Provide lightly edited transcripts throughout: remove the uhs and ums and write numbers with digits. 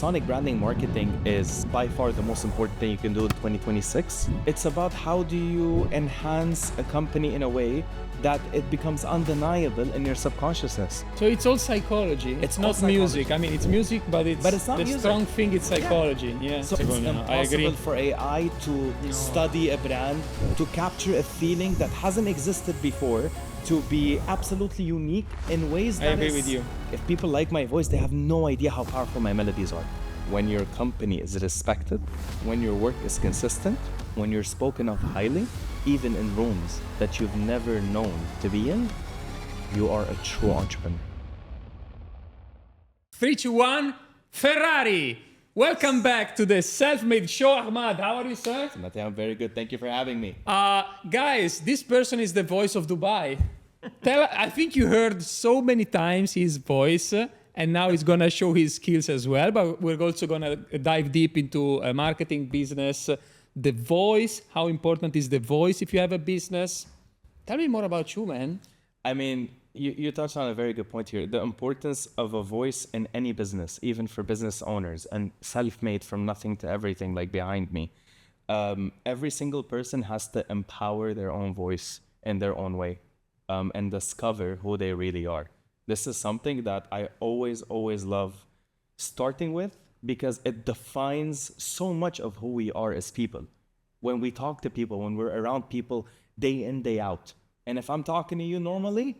Sonic branding marketing is by far the most important thing you can do in 2026. It's about how do you enhance a company in a way that it becomes undeniable in your subconsciousness. So it's all psychology. It's not psychology. music. I mean, it's music, but it's not the music. strong thing. It's psychology. Yeah. So it's impossible for AI to study a brand, to capture a feeling that hasn't existed before, to be absolutely unique in ways that I agree with you. If people like my voice, they have no idea how powerful my melodies are. When your company is respected, when your work is consistent, when you're spoken of highly, even in rooms that you've never known to be in, you are a true entrepreneur. 3, 2, 1, Ferrari! Welcome back to the Self-Made Show. Ahmad, how are you, sir? Matteo, I'm very good. Thank you for having me. Guys, this person is the voice of Dubai. I think you heard so many times his voice, and now he's gonna show his skills as well, but we're also gonna dive deep into marketing, business, the voice. How important is the voice if you have a business? Tell me more about you, man. I mean, you touched on a very good point here. The importance of a voice in any business, even for business owners and self-made from nothing to everything like behind me. Every single person has to empower their own voice in their own way and discover who they really are. This is something that I always love starting with because it defines so much of who we are as people. When we talk to people, when we're around people day in, day out. And if I'm talking to you normally,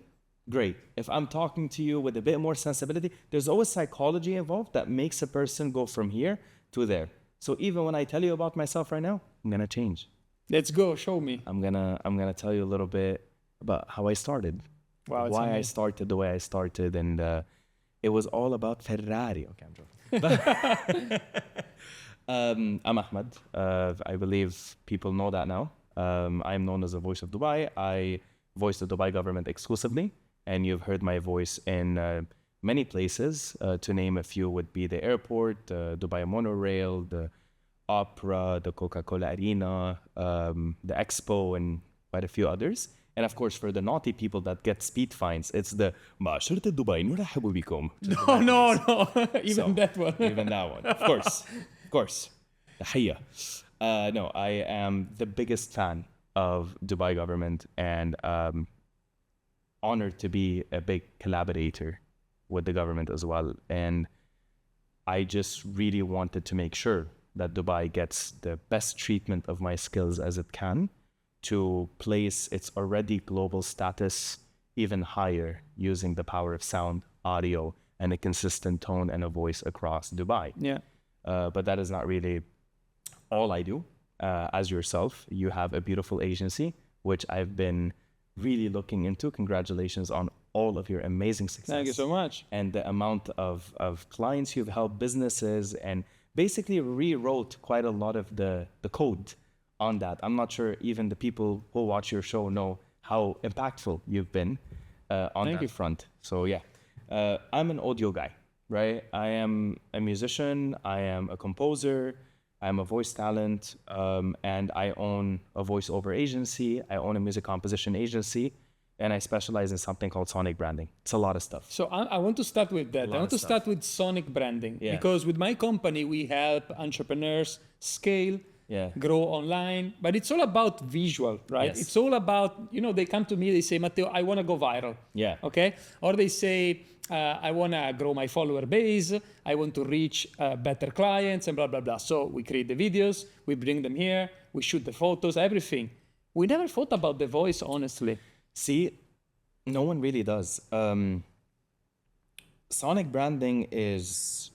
great. If I'm talking to you with a bit more sensibility, there's always psychology involved that makes a person go from here to there. So even when I tell you about myself right now, I'm gonna change. Let's go, show me. I'm gonna tell you a little bit about how I started. Wow, why I started the way I started, and it was all about Ferrari. Okay, I'm joking. I'm Ahmad. I believe people know that now. I'm known as the voice of Dubai. I voice the Dubai government exclusively, and you've heard my voice in many places. To name a few would be the airport, Dubai monorail, the opera, the Coca-Cola Arena, the expo, and quite a few others. And of course, for the naughty people that get speed fines, it's the معاشرة الدبي نرحب بكم. No. Even that one. Even that one. Of course. تحية. No, I am the biggest fan of Dubai government and honored to be a big collaborator with the government as well. And I just really wanted to make sure that Dubai gets the best treatment of my skills as it can to place its already global status even higher using the power of sound, audio, and a consistent tone and a voice across Dubai. Yeah. But that is not really all I do. As yourself, you have a beautiful agency, which I've been really looking into. Congratulations on all of your amazing success. Thank you so much. And the amount of clients you've helped, businesses, and basically rewrote quite a lot of the code on that. I'm not sure even the people who watch your show know how impactful you've been on that front. So yeah, I'm an audio guy, right? I am a musician, I am a composer, I'm a voice talent, and I own a voiceover agency. I own a music composition agency, and I specialize in something called sonic branding. It's a lot of stuff. So I want to start with that. I want to start with sonic branding because with my company, we help entrepreneurs scale, grow online, but it's all about visual, right? Yes. It's all about, they come to me, they say, Matteo, I want to go viral. Yeah. Okay. Or they say, I want to grow my follower base. I want to reach better clients and blah, blah, blah. So we create the videos, we bring them here, we shoot the photos, everything. We never thought about the voice, honestly. See, no one really does. Sonic branding is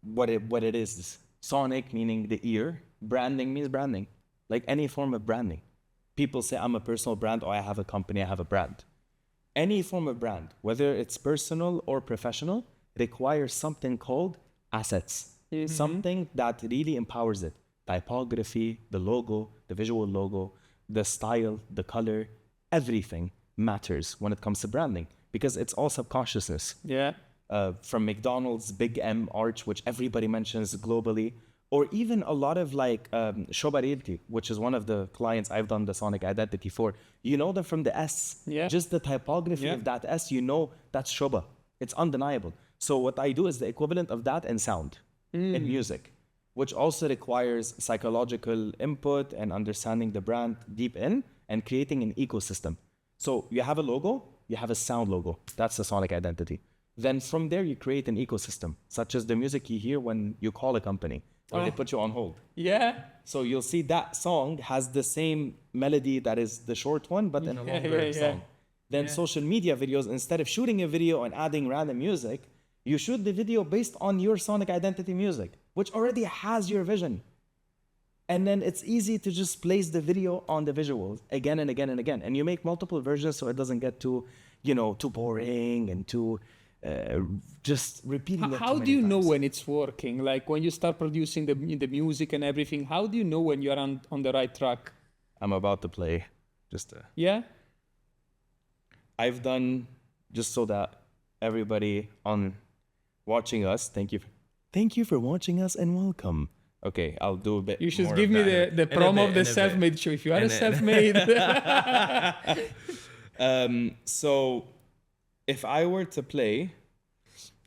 what it is. Sonic meaning the ear. Branding means branding. Like any form of branding. People say, I'm a personal brand, or I have a company, I have a brand. Any form of brand, whether it's personal or professional, requires something called assets. Mm-hmm. Something that really empowers it. Typography, the logo, the visual logo, the style, the color, everything matters when it comes to branding because it's all subconsciousness. Yeah. From McDonald's Big M arch, which everybody mentions globally, or even a lot of like Shoba Realty, which is one of the clients I've done the sonic identity for. You know them from the S. Yeah. Just the typography of that S, you know that's Shoba. It's undeniable. So what I do is the equivalent of that in sound. in music, which also requires psychological input and understanding the brand deep in and creating an ecosystem. So you have a logo, you have a sound logo. That's the sonic identity. Then from there, you create an ecosystem, such as the music you hear when you call a company or they put you on hold. Yeah. So you'll see that song has the same melody that is the short one, but in a longer song. Then social media videos, instead of shooting a video and adding random music, you shoot the video based on your sonic identity music, which already has your vision. And then it's easy to just place the video on the visuals again and again and again. And you make multiple versions so it doesn't get too, too boring and too just repeating it. How do you know when it's working? Like when you start producing the music and everything, how do you know when you're on the right track? I'm about to play just a... Yeah? I've done, just so that everybody on watching us, thank you for watching us and welcome. Okay, I'll do a bit. You should more give me the promo of the self-made show. If you are a self-made. So if I were to play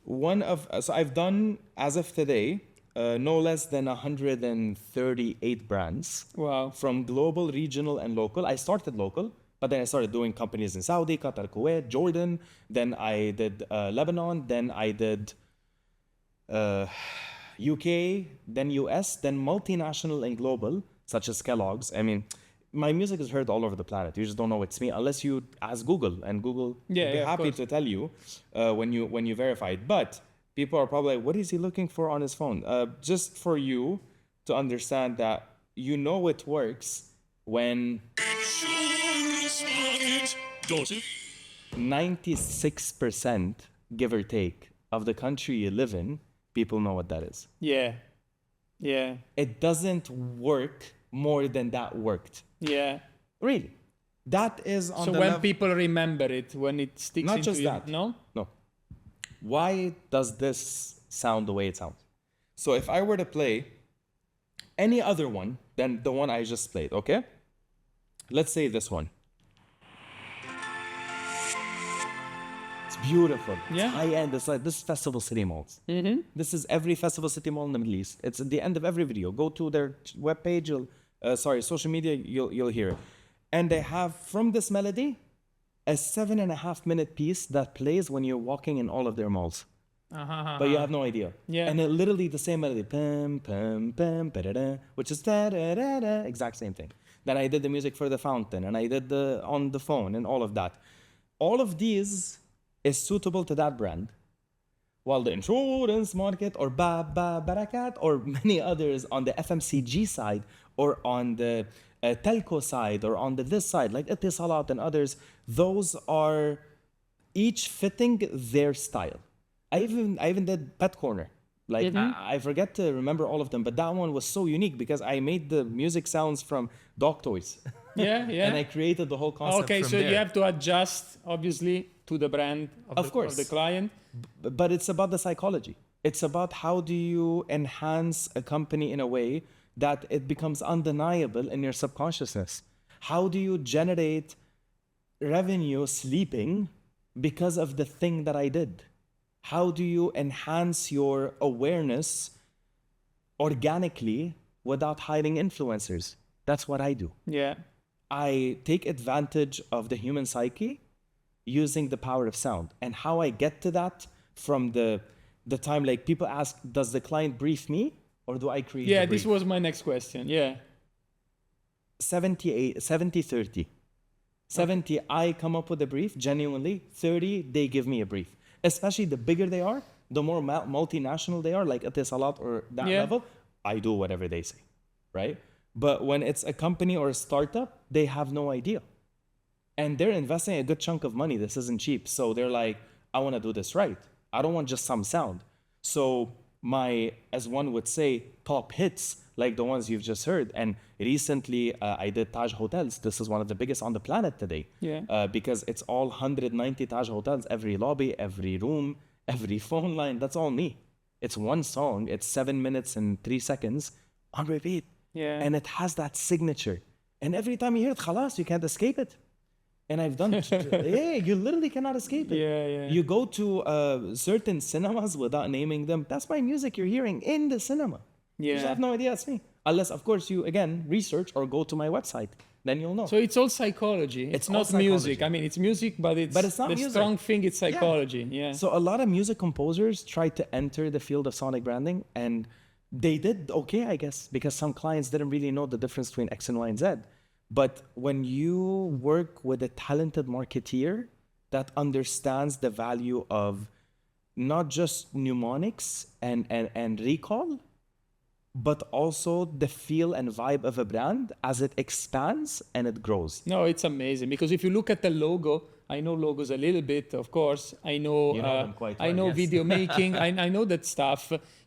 so I've done, as of today, no less than 138 brands. Wow. From global, regional, and local. I started local, but then I started doing companies in Saudi, Qatar, Kuwait, Jordan. Then I did Lebanon. Then I did UK, then US, then multinational and global, such as Kellogg's. I mean, my music is heard all over the planet. You just don't know it's me unless you ask Google, and Google will be happy to tell you when you verify it. But people are probably like, what is he looking for on his phone? Just for you to understand that it works when 96%, give or take, of the country you live in, people know what that is. Yeah. Yeah. It doesn't work more than that worked. Yeah. Really. That is on so the when level... people remember it, when it sticks Not into just you, that. No? No. Why does this sound the way it sounds? So if I were to play any other one than the one I just played, okay? Let's say this one. It's beautiful. Yeah. It's high-end. It's like this Festival City Malls. Mm-hmm. This is every Festival City Mall in the Middle East. It's at the end of every video. Go to their webpage, social media, you'll hear it. And they have, from this melody, a 7.5-minute piece that plays when you're walking in all of their malls. But you have no idea. Yeah. And it literally the same melody, pum, pum, pum, ba-da-da, which is da-da-da-da, exact same thing. Then I did the music for the fountain, and I did the on the phone, and all of that. All of these is suitable to that brand. While the insurance market or Barakat or many others on the FMCG side or on the telco side or on the this side, like Etisalat and others, those are each fitting their style. I even did Pet Corner. Like, I forget to remember all of them, but that one was so unique because I made the music sounds from dog toys. Yeah. And I created the whole concept Okay, from so there. you have to adjust, obviously, to the brand of the client. But it's about the psychology. It's about how do you enhance a company in a way that it becomes undeniable in your subconsciousness. How do you generate revenue sleeping because of the thing that I did? How do you enhance your awareness organically without hiring influencers? That's what I do. Yeah. I take advantage of the human psyche using the power of sound. And how I get to that from the time, like people ask, does the client brief me or do I create the brief? This was my next question. Yeah. 70-30. 70, I come up with a brief, genuinely. 30, they give me a brief. Especially the bigger they are, the more multinational they are, like Etisalat or that level, I do whatever they say, right? But when it's a company or a startup, they have no idea. And they're investing a good chunk of money. This isn't cheap. So they're like, I want to do this right. I don't want just some sound. So my, as one would say, top hits, like the ones you've just heard. And recently, I did Taj Hotels. This is one of the biggest on the planet today. Yeah. Because it's all 190 Taj Hotels, every lobby, every room, every phone line. That's all me. It's one song. It's 7 minutes and 3 seconds on repeat. Yeah. And it has that signature. And every time you hear it, khalas, you can't escape it. And I've done, yeah, you literally cannot escape it. Yeah, yeah. You go to certain cinemas without naming them. That's my music you're hearing in the cinema. You just Yeah. have no idea it's me. Unless, of course, you, again, research or go to my website. Then you'll know. So it's all psychology. It's all not psychology. music. I mean, it's music, but it's not the music. strong thing. It's psychology. Yeah. So a lot of music composers try to enter the field of sonic branding, and they did okay, I guess, because some clients didn't really know the difference between X and Y and Z. But when you work with a talented marketeer that understands the value of not just mnemonics and recall, but also the feel and vibe of a brand as it expands and it grows. No, it's amazing because if you look at the logo, I know logos a little bit, of course. I know, You know them quite I well, know yes. video making. I know that stuff.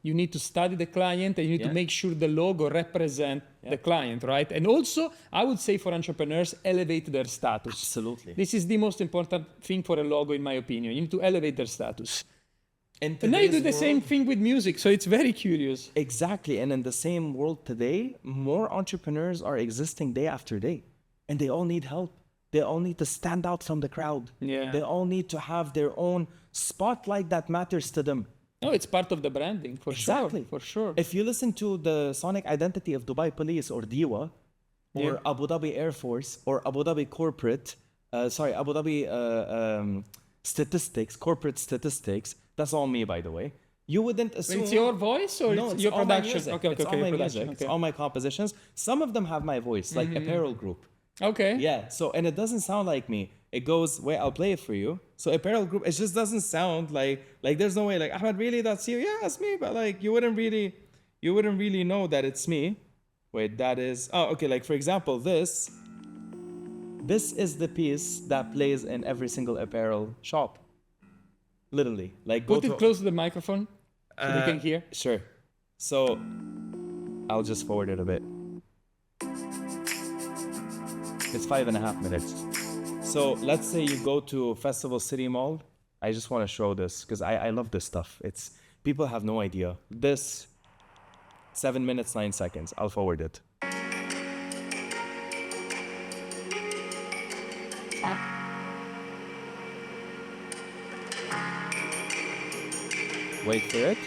You need to study the client and you need to make sure the logo represent the client, right? And also, I would say for entrepreneurs, elevate their status. Absolutely. This is the most important thing for a logo, in my opinion. You need to elevate their status. In And now you do today's the same world- thing with music, so it's very curious. Exactly. And in the same world today, more entrepreneurs are existing day after day. And they all need help. They all need to stand out from the crowd. Yeah. They all need to have their own spotlight that matters to them. No, it's part of the branding, for Exactly. sure. For sure. If you listen to the sonic identity of Dubai Police or DIWA, or Yeah. Abu Dhabi Air Force, or Abu Dhabi Corporate, Abu Dhabi statistics, corporate statistics, that's all me, by the way. You wouldn't But assume... it's your voice or No, it's it's your all my production? music. Okay, It's all your my production. music. It's Okay. all my compositions. Some of them have my voice, like Apparel Group. Okay. Yeah, so, and it doesn't sound like me. It goes, wait, I'll play it for you. So Apparel Group, it just doesn't sound like there's no way, like, Ahmad, really, that's you? Yeah, it's me, but like, you wouldn't really know that it's me. Wait, that is, oh, okay, like, for example, this is the piece that plays in every single apparel shop. Literally, like, go Put to... it close to the microphone so they can hear. Sure. So, I'll just forward it a bit. It's 5.5 minutes. So let's say you go to Festival City Mall. I just want to show this because I love this stuff. It's people have no idea. This 7 minutes 9 seconds. I'll forward it. Wait for it.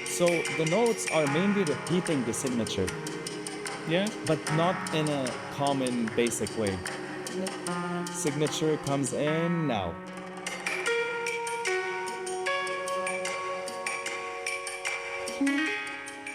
So the notes are mainly repeating the signature, Yeah. but not in a common basic way. Signature comes in now.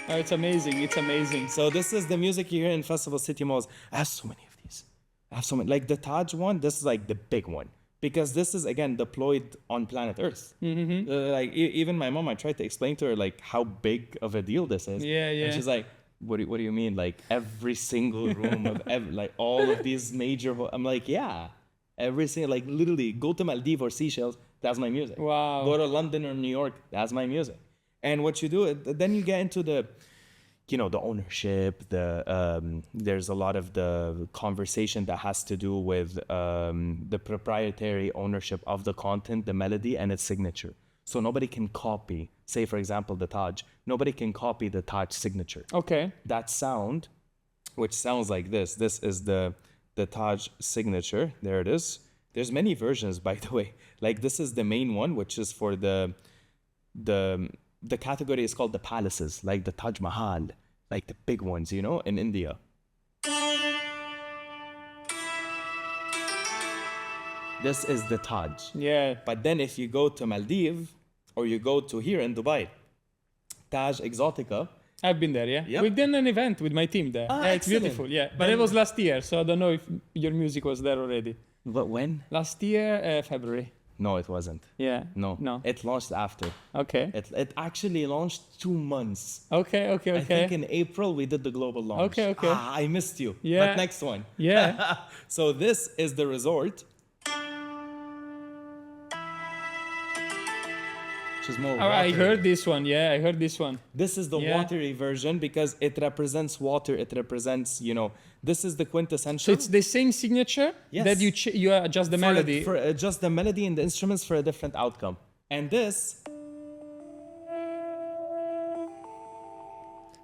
Oh, it's amazing. It's amazing. So this is the music you hear in Festival City Malls. I have so many of these. I have so many. Like the Taj one, this is like the big one. Because this is, again, deployed on planet Earth. Like, even my mom, I tried to explain to her, like, how big of a deal this is. Yeah, yeah. And she's like, what do you mean? Like, every single room of, like, all of these major... I'm like, yeah. Every single... Like, literally, go to Maldives or Seychelles, that's my music. Wow. Go to London or New York, that's my music. And what you do, then you get into the... You know, the ownership, there's a lot of the conversation that has to do with the proprietary ownership of the content, the melody, and its signature. So nobody can copy, say, for example, the Taj. Nobody can copy the Taj signature. Okay. That sound, which sounds like this is the Taj signature. There it is. There's many versions, by the way. Like, this is the main one, which is for the category is called the palaces, like the Taj Mahal, like the big ones, you know, in India. This is the Taj. Yeah. But then if you go to Maldives or you go to here in Dubai, Taj Exotica. I've been there, yeah. Yep. We've done an event with my team there. Ah, Yeah, it's excellent. beautiful, yeah. But it was last year, so I don't know if your music was there already. But when? Last year, February. No, it wasn't. Yeah. No. No. It launched after. Okay. It actually launched 2 months. Okay. I think in April we did the global launch. Okay, okay. Ah, I missed you. Yeah. But next one. Yeah. So this is the resort. Which is more Oh, I watery. heard this one. Yeah, I heard this one. This is the Yeah. watery version because it represents water. It represents, you know, this is the quintessential. So it's the same signature Yes. that you adjust the melody. For just the melody and the instruments for a different outcome. And this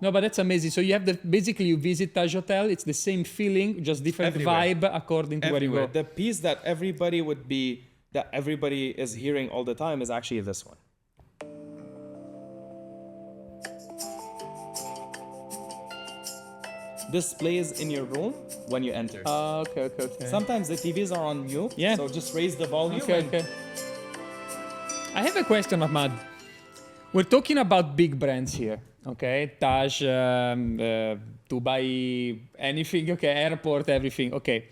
No, but that's amazing. So you have basically you visit Taj Hotel, it's the same feeling, just different Everywhere. vibe according to where you Everywhere. go. The piece that everybody is hearing all the time is actually this one. This plays in your room when you enter. Okay. Sometimes the TVs are on mute, Yeah. so just raise the volume. Okay. I have a question, Ahmad. We're talking about big brands here, okay? Taj, Dubai, anything, okay? Airport, everything, okay.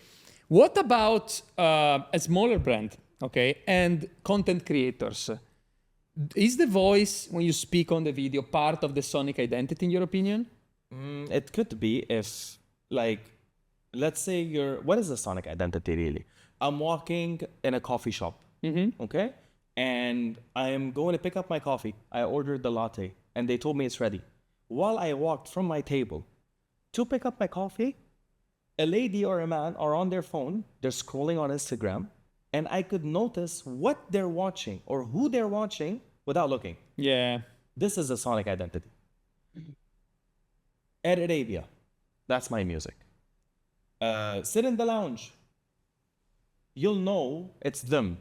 What about a smaller brand, okay? And content creators? Is the voice, when you speak on the video, part of the sonic identity, in your opinion? It could be if, like, let's say what is the sonic identity really? I'm walking in a coffee shop, okay? And I am going to pick up my coffee. I ordered the latte and they told me it's ready. While I walked from my table to pick up my coffee, a lady or a man are on their phone, they're scrolling on Instagram, and I could notice what they're watching or who they're watching without looking. Yeah. This is a sonic identity. Air Arabia, that's my music. Sit in the lounge, you'll know it's them.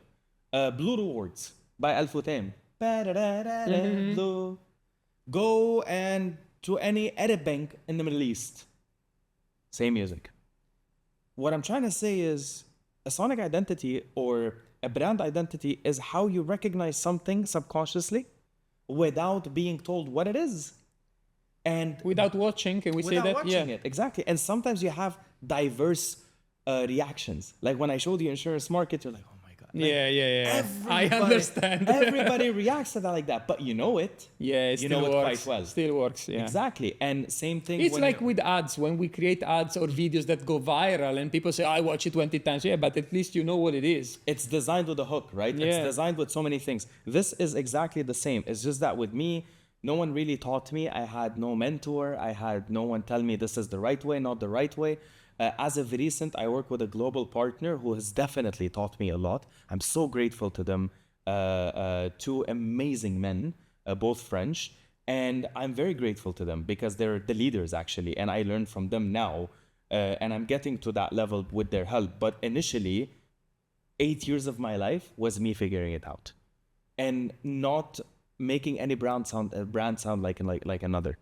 Blue Rewards by Al Futtaim. Blue. Go and to any Arab bank in the Middle East. Same music. What I'm trying to say is a sonic identity or a brand identity is how you recognize something subconsciously without being told what it is. And Without watching, can we say without that? watching it, exactly. And sometimes you have diverse reactions. Like when I show the insurance market, you're like, oh my God. Like, Yeah. I understand. Everybody reacts to that like that, but you know it. Yeah, it You still know it works. quite well. Still works, yeah. Exactly. And same thing. It's when like you- with ads, when we create ads or videos that go viral and people say, I watch it 20 times. Yeah, but at least you know what it is. It's designed with a hook, right? Yeah. It's designed with so many things. This is exactly the same. It's just that with me, no one really taught me. I had no mentor. I had no one tell me this is the right way, not the right way. As of recent, I work with a global partner who has definitely taught me a lot. I'm so grateful to them. Two amazing men, both French. And I'm very grateful to them because they're the leaders actually. And I learned from them now. And I'm getting to that level with their help. But initially, 8 years of my life was me figuring it out. And not making any brand sound like another.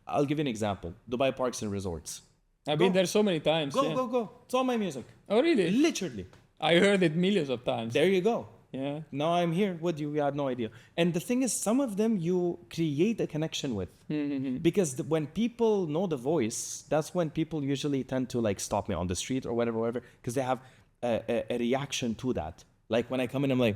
I'll give you an example. Dubai Parks and Resorts. I've been there so many times. yeah. Go. It's all my music. Oh, really? Literally. I heard it millions of times. There you go. Yeah. Now I'm here with you. We had no idea. And the thing is, some of them you create a connection with. Because when people know the voice, that's when people usually tend to like stop me on the street or whatever, because they have a reaction to that. Like when I come in, I'm like,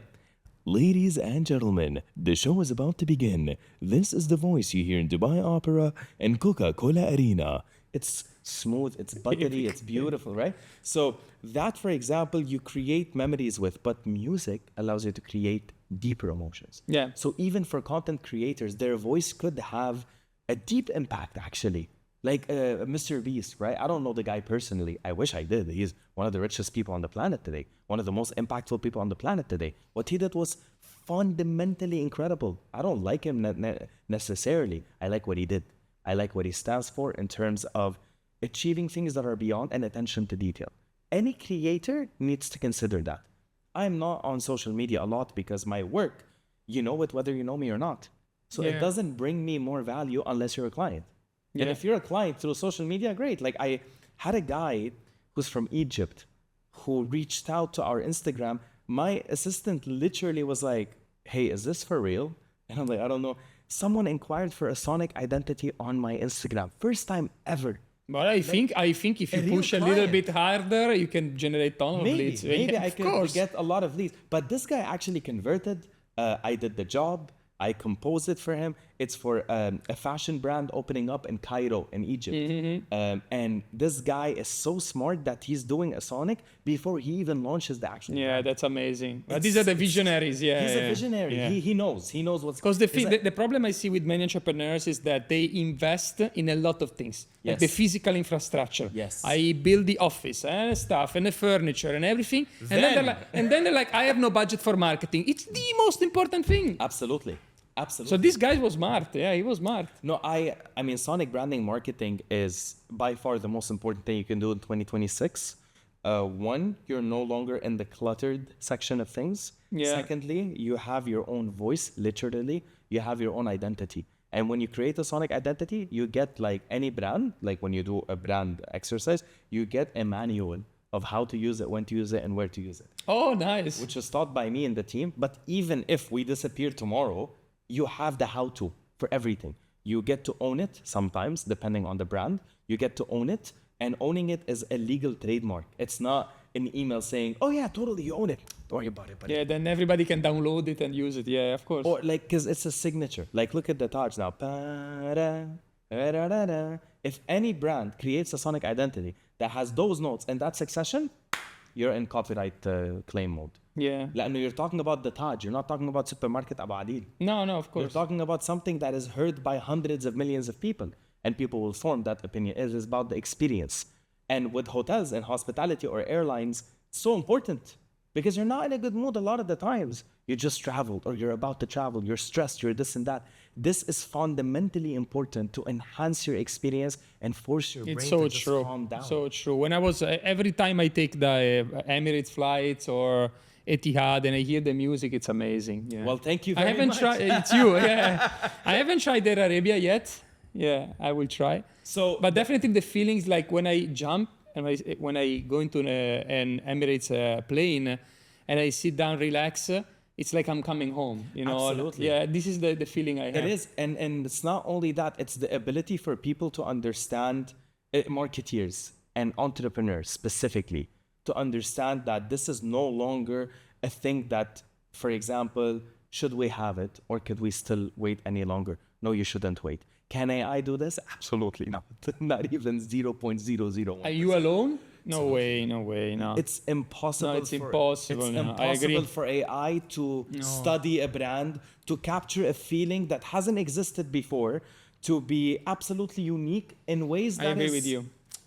ladies and gentlemen, the show is about to begin. This is the voice you hear in Dubai Opera and Coca-Cola Arena. It's smooth, it's buttery, it's beautiful, right? So that, for example, you create memories with, but music allows you to create deeper emotions. Yeah. So even for content creators, their voice could have a deep impact, actually. Like Mr. Beast, right? I don't know the guy personally. I wish I did. He's one of the richest people on the planet today. One of the most impactful people on the planet today. What he did was fundamentally incredible. I don't like him necessarily. I like what he did. I like what he stands for in terms of achieving things that are beyond and attention to detail. Any creator needs to consider that. I'm not on social media a lot because my work, you know it whether you know me or not. So it doesn't bring me more value unless you're a client. And Yeah. if you're a client through social media, great. Like I had a guy who's from Egypt who reached out to our Instagram. My assistant literally was like, hey, is this for real? And I'm like, I don't know. Someone inquired for a sonic identity on my Instagram. First time ever. But I think if you a real push a little client. bit harder, you can generate ton of leads. Maybe Yeah, I of could course. get a lot of leads. But this guy actually converted. I did the job. I composed it for him. It's for a fashion brand opening up in Cairo, in Egypt. And this guy is so smart that he's doing a sonic before he even launches the actual Yeah, brand. that's amazing. But these are the visionaries. Yeah, He's yeah, a visionary. yeah. He knows. He knows what's... Because it's like- the problem I see with many entrepreneurs is that they invest in a lot of things, like the Yes. physical infrastructure. Yes. I build the office and stuff and the furniture and everything, and then they're like, I have no budget for marketing. It's the most important thing. Absolutely. Absolutely. So this guy was smart. Yeah, he was smart. No, I mean, sonic branding marketing is by far the most important thing you can do in 2026. One, you're no longer in the cluttered section of things. Yeah. Secondly, you have your own voice, literally. You have your own identity. And when you create a sonic identity, you get like any brand, like when you do a brand exercise, you get a manual of how to use it, when to use it, and where to use it, Oh, nice. which is taught by me and the team. But even if we disappear tomorrow, you have the how to for everything. You get to own it sometimes, depending on the brand. You get to own it, and owning it is a legal trademark. It's not an email saying, oh, yeah, totally, you own it. Don't worry about it, buddy. Yeah, then everybody can download it and use it. Yeah, of course. Or like, because it's a signature. Like, look at the Taj now. Pa-da, da-da-da-da. If any brand creates a sonic identity that has those notes in that succession, you're in copyright claim mode. Yeah. لأنه you're talking about the Taj. You're not talking about supermarket Abu Adil. No, of You're course. talking about something that is heard by hundreds of millions of people, and people will form that opinion. It is about the experience. And with hotels and hospitality or airlines, it's so important because you're not in a good mood a lot of the times. You just traveled or you're about to travel, you're stressed, you're this and that. This is fundamentally important to enhance your experience and force your brain It's so to just true. calm down. So true. When I was every time I take the Emirates flights or Etihad and I hear the music, it's amazing. Yeah. Well, thank you I very haven't much. tried. It's you. Yeah. I haven't tried Air Arabia yet. Yeah, I will try. So, But definitely the feelings like when I jump and when I go into an Emirates plane and I sit down, relax, it's like I'm coming home. You know. Absolutely. Yeah, this is the feeling I have. it is, and it's not only that, it's the ability for people to understand, marketeers and entrepreneurs specifically, to understand that this is no longer a thing that, for example, should we have it or could we still wait any longer? No, you shouldn't wait. Can AI do this? Absolutely not. Not even 0.001. Are you alone? No way, no. It's impossible. No, it's impossible, It's no, I impossible agree. for AI to study a brand, to capture a feeling that hasn't existed before, to be absolutely unique in ways I that agree with you.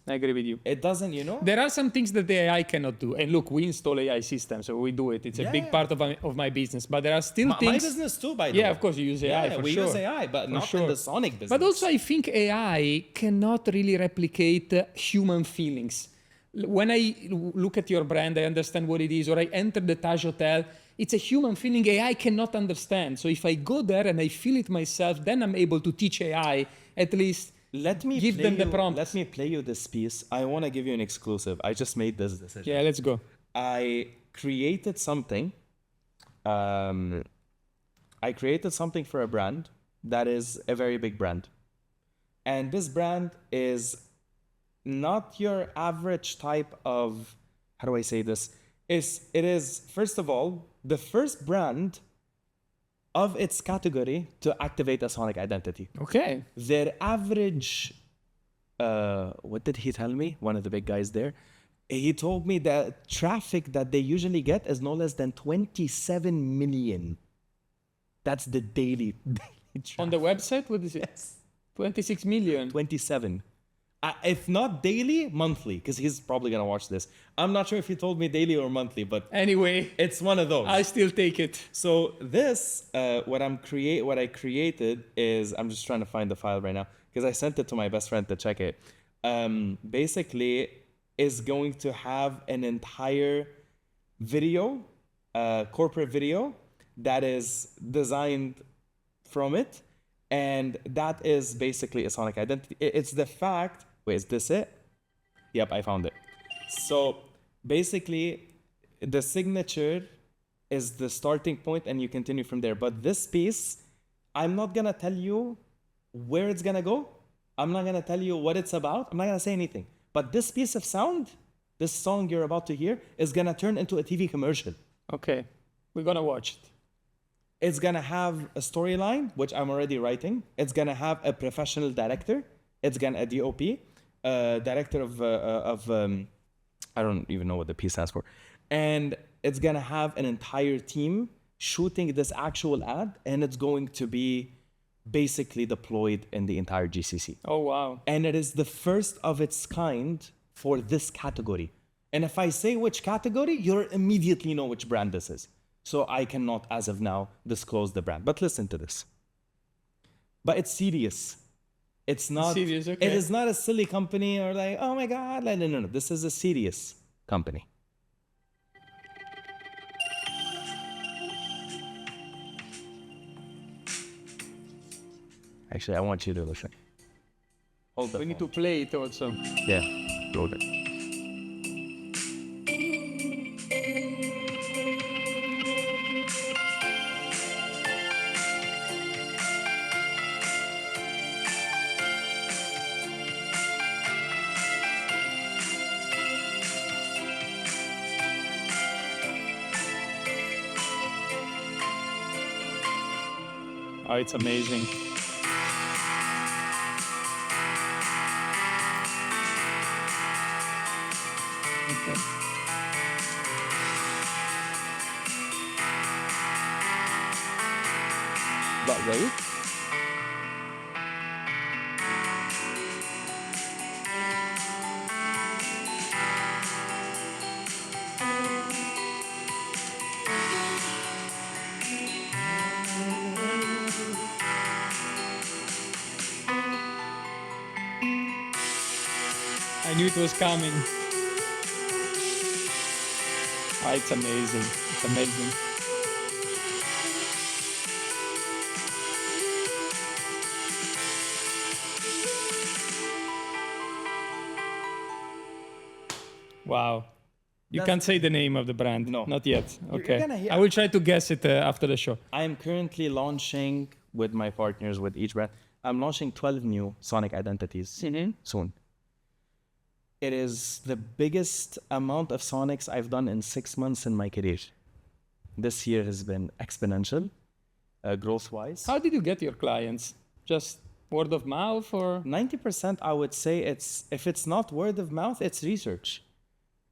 I agree with you. It doesn't, you know? There are some things that the AI cannot do. And look, we install AI systems, so we do it. It's a Yeah, big yeah. part of my business. But there are still My things. business too, by the way. Yeah, of course, you use AI Yeah, for we sure. use AI, but For not sure. in the sonic business. But also, I think AI cannot really replicate human feelings. When I look at your brand, I understand what it is, or I enter the Taj Hotel, it's a human feeling AI cannot understand. So if I go there and I feel it myself, then I'm able to teach AI at least. Let me Give play them the you- prompts. Let me play you this piece. I want to give you an exclusive. I just made this decision. Yeah, let's go. I created something. I created something for a brand that is a very big brand. And this brand is not your average type of, how do I say this? It is, first of all, the first brand of its category to activate a sonic identity. Okay. Their average, what did he tell me? One of the big guys there. He told me that traffic that they usually get is no less than 27 million. That's the daily traffic. On the website, what is it? Yes. 26 million. 27. If not daily, monthly, because he's probably going to watch this. I'm not sure if he told me daily or monthly, but Anyway, it's one of those. I still take it. So this, what I created is, I'm just trying to find the file right now because I sent it to my best friend to check it. Basically, is going to have an entire video, corporate video that is designed from it, and that is basically a sonic identity. It's the fact. Wait, is this it? Yep, I found it. So basically, the signature is the starting point and you continue from there. But this piece, I'm not gonna tell you where it's gonna go. I'm not gonna tell you what it's about. I'm not gonna say anything. But this piece of sound, this song you're about to hear, is gonna turn into a TV commercial. Okay, we're gonna watch it. It's gonna have a storyline, which I'm already writing. It's gonna have a professional director. It's gonna a DOP, director of I don't even know what the P stands for, and it's gonna have an entire team shooting this actual ad, and it's going to be basically deployed in the entire GCC. Oh, wow. And it is the first of its kind for this category. And if I say which category, you'll immediately know which brand this is. So I cannot, as of now, disclose the brand. But listen to this. but it's serious. It's not Serious, okay. It is not a silly company or like, oh my god, like, no. This is a serious company. Actually, I want you to listen. Hold the We need phone. to play it also. Yeah, hold it. Oh, it's amazing. Okay. But wait. I knew it was coming. Oh, it's amazing. It's amazing. Wow. You can't say the name of the brand. No. Not yet. You're Okay. gonna hear- I will try to guess it after the show. I am currently launching with my partners with each brand. I'm launching 12 new Sonic identities soon. It is the biggest amount of Sonics I've done in 6 months in my career. This year has been exponential, growth-wise. How did you get your clients? Just word of mouth or? 90% I would say if it's not word of mouth, it's research.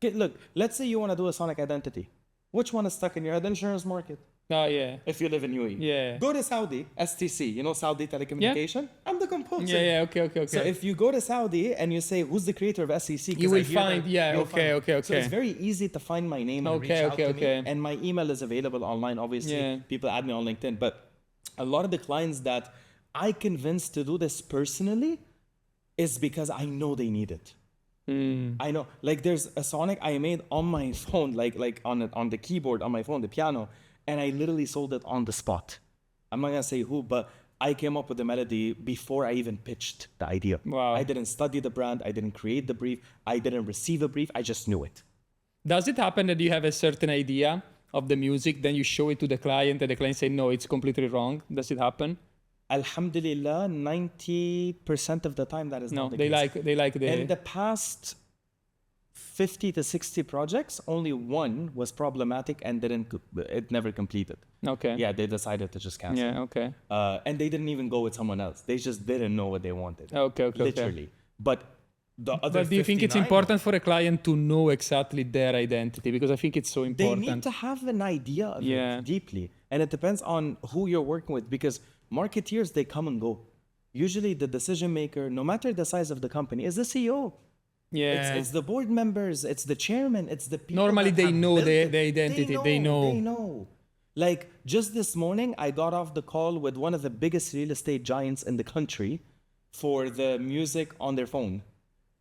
Okay, look, let's say you want to do a Sonic identity. Which one is stuck in your head? Insurance market. Oh, yeah. If you live in UAE. Yeah. Go to Saudi, STC, you know Saudi Telecommunication? I'm the composer. Yeah, okay. So if you go to Saudi and you say, who's the creator of SEC? 'Cause You I will hear find- that, yeah, you'll okay, find. okay. So it's very easy to find my name and Okay, reach out okay, to okay. me. And my email is available online, obviously. Yeah. People add me on LinkedIn. But a lot of the clients that I convinced to do this personally is because I know they need it. I know, like there's a Sonic I made on my phone, like on the keyboard on my phone, the piano, and I literally sold it on the spot. I'm not gonna say who, but I came up with the melody before I even pitched the idea. Wow. I didn't study the brand, I didn't create the brief, I didn't receive a brief, I just knew it. Does it happen that you have a certain idea of the music, then you show it to the client and the client say, no, it's completely wrong? Does it happen? Alhamdulillah, 90% of the time that is No, not the they case. like the... In the past 50 to 60 projects, only one was problematic and it never completed. Okay. Yeah, they decided to just cancel. Yeah, okay. And they didn't even go with someone else. They just didn't know what they wanted. Okay. Literally. But the other But do you think it's 59 important for a client to know exactly their identity? Because I think it's so They important. need to have an idea of Yeah. it deeply. And it depends on who you're working with because marketeers, they come and go. Usually the decision maker, no matter the size of the company, is the CEO. Yeah. It's the board members, it's the chairman, it's the people. Normally that they have know built the- it. the identity. They know. They know. Like just this morning, I got off the call with one of the biggest real estate giants in the country for the music on their phone.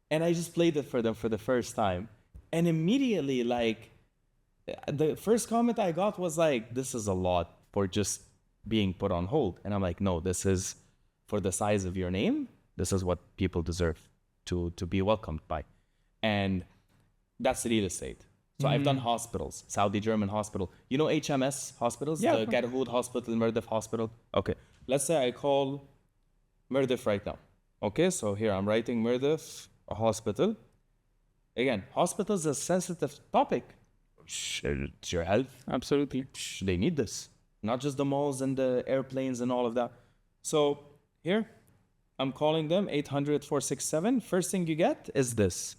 And I just played it for them for the first time. And immediately, like, the first comment I got was like, this is a lot for just being put on hold. And I'm like, no, this is for the size of your name. This is what people deserve to be welcomed by. And that's real estate. So I've done hospitals, Saudi German hospital. You know HMS hospitals? Yeah. The Garhoud Hospital, Merdif Hospital. Okay. Let's say I call Merdif right now. Okay, so here I'm writing Merdif Hospital. Again, hospitals is a sensitive topic. It's your health. Absolutely. They need this. Not just the malls and the airplanes and all of that. So here, I'm calling them 800-467. First thing you get is this.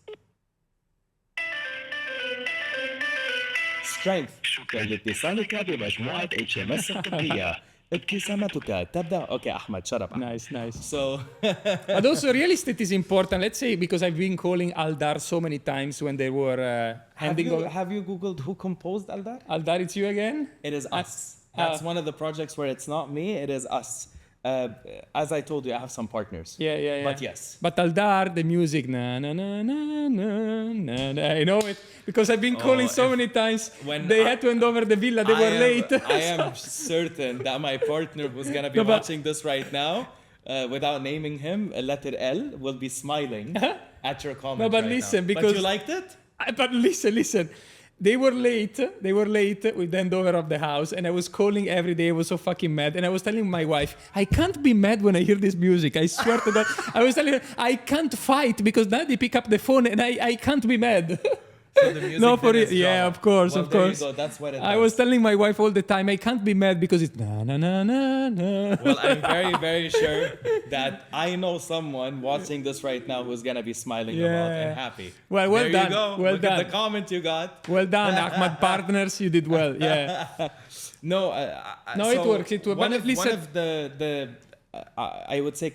Strength. لاتصالك بمجموعة HMS الطبية. ابتسامتك تبدأ. Okay, Ahmad, shut up. Nice. So, But also real estate is important. Let's say, because I've been calling Aldar so many times when they were handing over. have you Googled who composed Aldar? Aldar, it's you again? It is us. That's one of the projects where it's not me, it is us. As I told you, I have some partners. Yeah. But yes. But Aldar, the music, na na na na na na, na. I know it because I've been calling so many times. when They had to hand over the villa. They were late. I am certain that my partner who's gonna be No, but- watching this right now, without naming him, a letter L, will be smiling at your comment. No, but right listen, now. because- But you liked it? But listen. They were late with the handover of the house, and I was calling every day. I was so fucking mad, and I was telling my wife, I can't be mad when I hear this music. I swear to God. I was telling her, I can't fight because now they pick up the phone, and I can't be mad. So the music No, for did it. its Yeah, job. of course, Well, of there course. you go. That's what it I does. was telling my wife all the time, I can't be mad because it's na na na na na. Well, I'm very, very sure that I know someone watching this right now who's gonna be smiling about and happy. Well there done. You go. Well Look done. at the comment you got. Well done, Ahmad partners. You did well. Yeah. No, No, it works, it works. One But of, listen- one of the I would say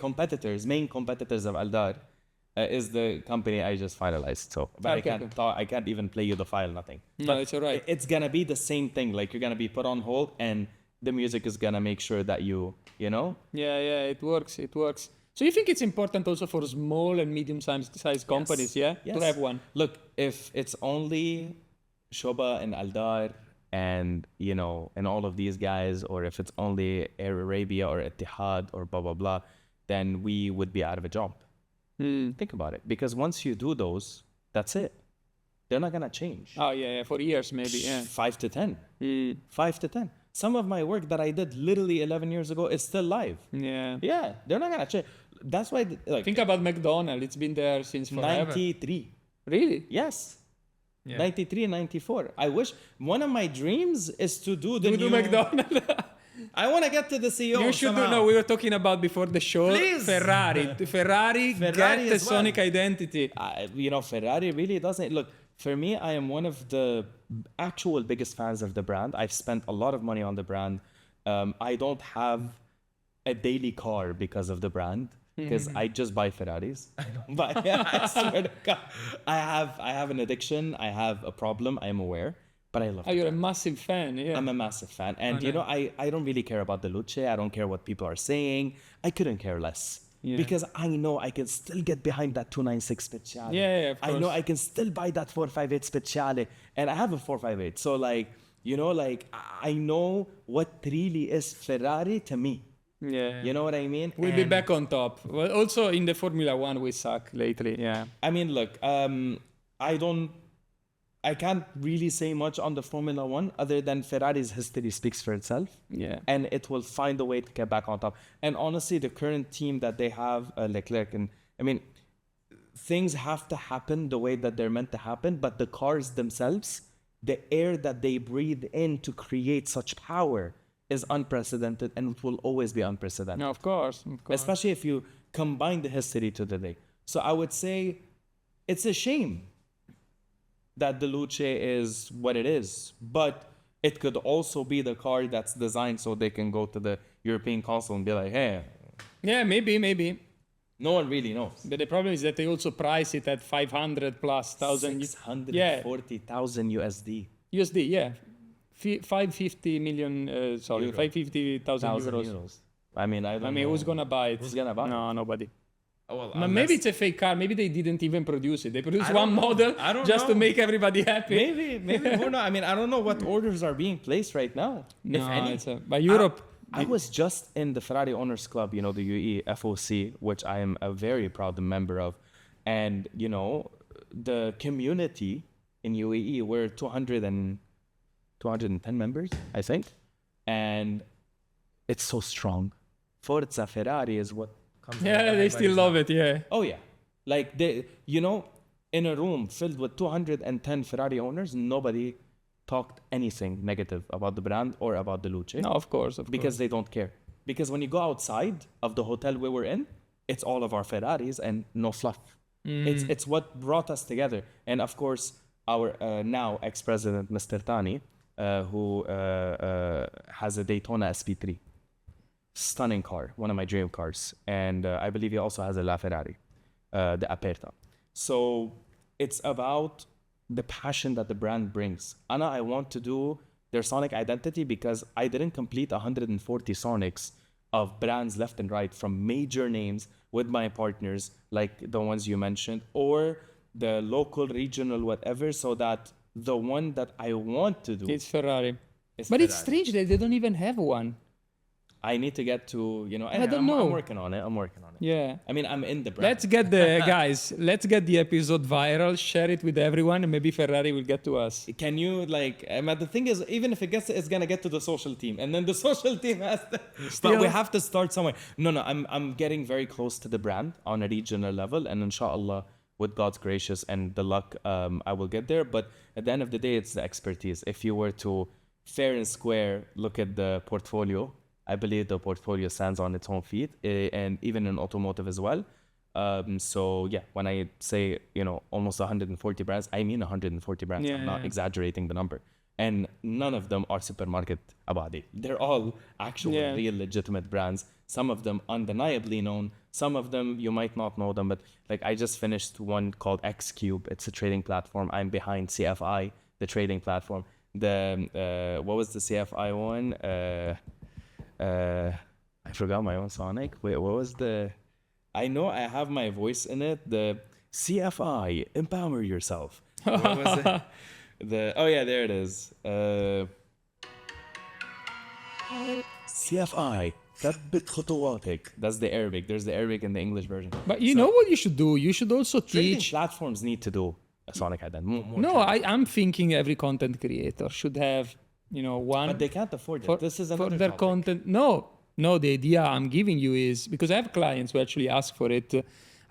main competitors of Aldar is the company I just finalized. So, but Okay, I can't even play you the file, nothing. No, But it's all right. It's gonna be the same thing. Like you're gonna be put on hold, and the music is gonna make sure that you know. Yeah, it works. So you think it's important also for small and medium-sized companies, Yes. to have one? Look, if it's only Shoba and Aldar and and all of these guys, or if it's only Air Arabia or Etihad or blah blah blah, then we would be out of a job. Think about it, because once you do those, that's it. They're not gonna change. Oh yeah, for years maybe. Yeah. 5 to 10. 5 to 10. Some of my work that I did literally 11 years ago is still live. Yeah. Yeah, they're not gonna change. That's why, like, Think about McDonald's. It's been there since forever. 93. Really? Yes. Yeah. 93 and 94. I wish one of my dreams is to do the To do new McDonald's. I want to get to the CEO. You should somehow. know. We were talking about before the show. Please. Ferrari get the as well. Sonic identity. Ferrari really doesn't look. For me, I am one of the actual biggest fans of the brand. I've spent a lot of money on the brand. I don't have a daily car because of the brand, because I just buy Ferraris. I don't buy. I swear to God, I have an addiction. I have a problem. I am aware, but I love. Oh, you're a massive fan. Yeah. I'm a massive fan, and I don't really care about the Luce. I don't care what people are saying. I couldn't care less. Yeah. Because I know I can still get behind that 296 Speciale. Yeah, of I know course. I can still buy that 458 Speciale. And I have a 458. So I know what really is Ferrari to me. Yeah. You know what I mean? We'll be And, back on top. Well, also in the Formula One, we suck lately. Yeah. I mean, look, I can't really say much on the Formula One other than Ferrari's history speaks for itself. Yeah. And it will find a way to get back on top. And honestly, the current team that they have, Leclerc, and I mean, things have to happen the way that they're meant to happen, but the cars themselves, the air that they breathe in to create such power is unprecedented, and it will always be unprecedented. No, of course. Especially if you combine the history to the day. So I would say it's a shame that the Luce is what it is, but it could also be the car that's designed so they can go to the European Council and be like, hey, Yeah, maybe. no one really knows. But the problem is that they also price it at 500 plus thousand. 640,000 USD. USD, yeah. 550 million, Euro. 550,000 euros. Euros. I mean, I don't know. Who's gonna buy it? Who's gonna buy it? No, nobody. Oh, well, But maybe it's a fake car. Maybe they didn't even produce it. They produced I one don't know. model I don't just to know. make everybody happy. Maybe who knows? I mean, I don't know what orders are being placed right now, if No, any. by Europe. I was just in the Ferrari Owners Club, the UAE FOC, which I am a very proud member of. And, the community in UAE, we're 210 members, I think. And it's so strong. Forza Ferrari is what comes out Yeah, of they still everybody's love mouth. it. Yeah. Oh, yeah. Like, in a room filled with 210 Ferrari owners, nobody talked anything negative about the brand or about the Luce. No, of course. Because they don't care. Because when you go outside of the hotel we were in, it's all of our Ferraris and no fluff. It's what brought us together. And of course, our now ex-president, Mr. Tani, who has a Daytona SP3. Stunning car, one of my dream cars. And I believe he also has a LaFerrari, the Aperta. So it's about the passion that the brand brings. Anna, I want to do their Sonic identity because I didn't complete 140 Sonics of brands left and right from major names with my partners, like the ones you mentioned, or the local, regional, whatever, so that the one that I want to do It's Ferrari. is But it's Ferrari. strange that they don't even have one. I need to get to, I don't know. I'm working on it. Yeah. I mean, I'm in the brand. Let's get let's get the episode viral, share it with everyone, and maybe Ferrari will get to us. Can you but the thing is, even if it gets, it's gonna get to the social team, and then the social team has to. But we have to start somewhere. No, I'm getting very close to the brand on a regional level, and inshallah, with God's gracious and the luck, I will get there. But at the end of the day, it's the expertise. If you were to fair and square look at the portfolio, I believe the portfolio stands on its own feet, and even in automotive as well. So yeah, when I say, almost 140 brands, I mean 140 brands. Yeah, I'm not yeah. exaggerating the number. And none of them are supermarket abadi. They're all actual, real, legitimate brands. Some of them undeniably known. Some of them you might not know them, but like I just finished one called X Cube. It's a trading platform. I'm behind CFI, the trading platform. What was the CFI one? I forgot my own Sonic. Wait, what was the? I know I have my voice in it. The CFI, empower yourself. What was it? Oh yeah, there it is. CFI, ثبت خطواتك. That's the Arabic. There's the Arabic and the English version. But you know what you should do? You should also Trading teach. platforms need to do a Sonic Ident. More No, I'm thinking every content creator should have, one. but they can't afford it. for, This is for another their topic. content. No, the idea I'm giving you is because I have clients who actually ask for it.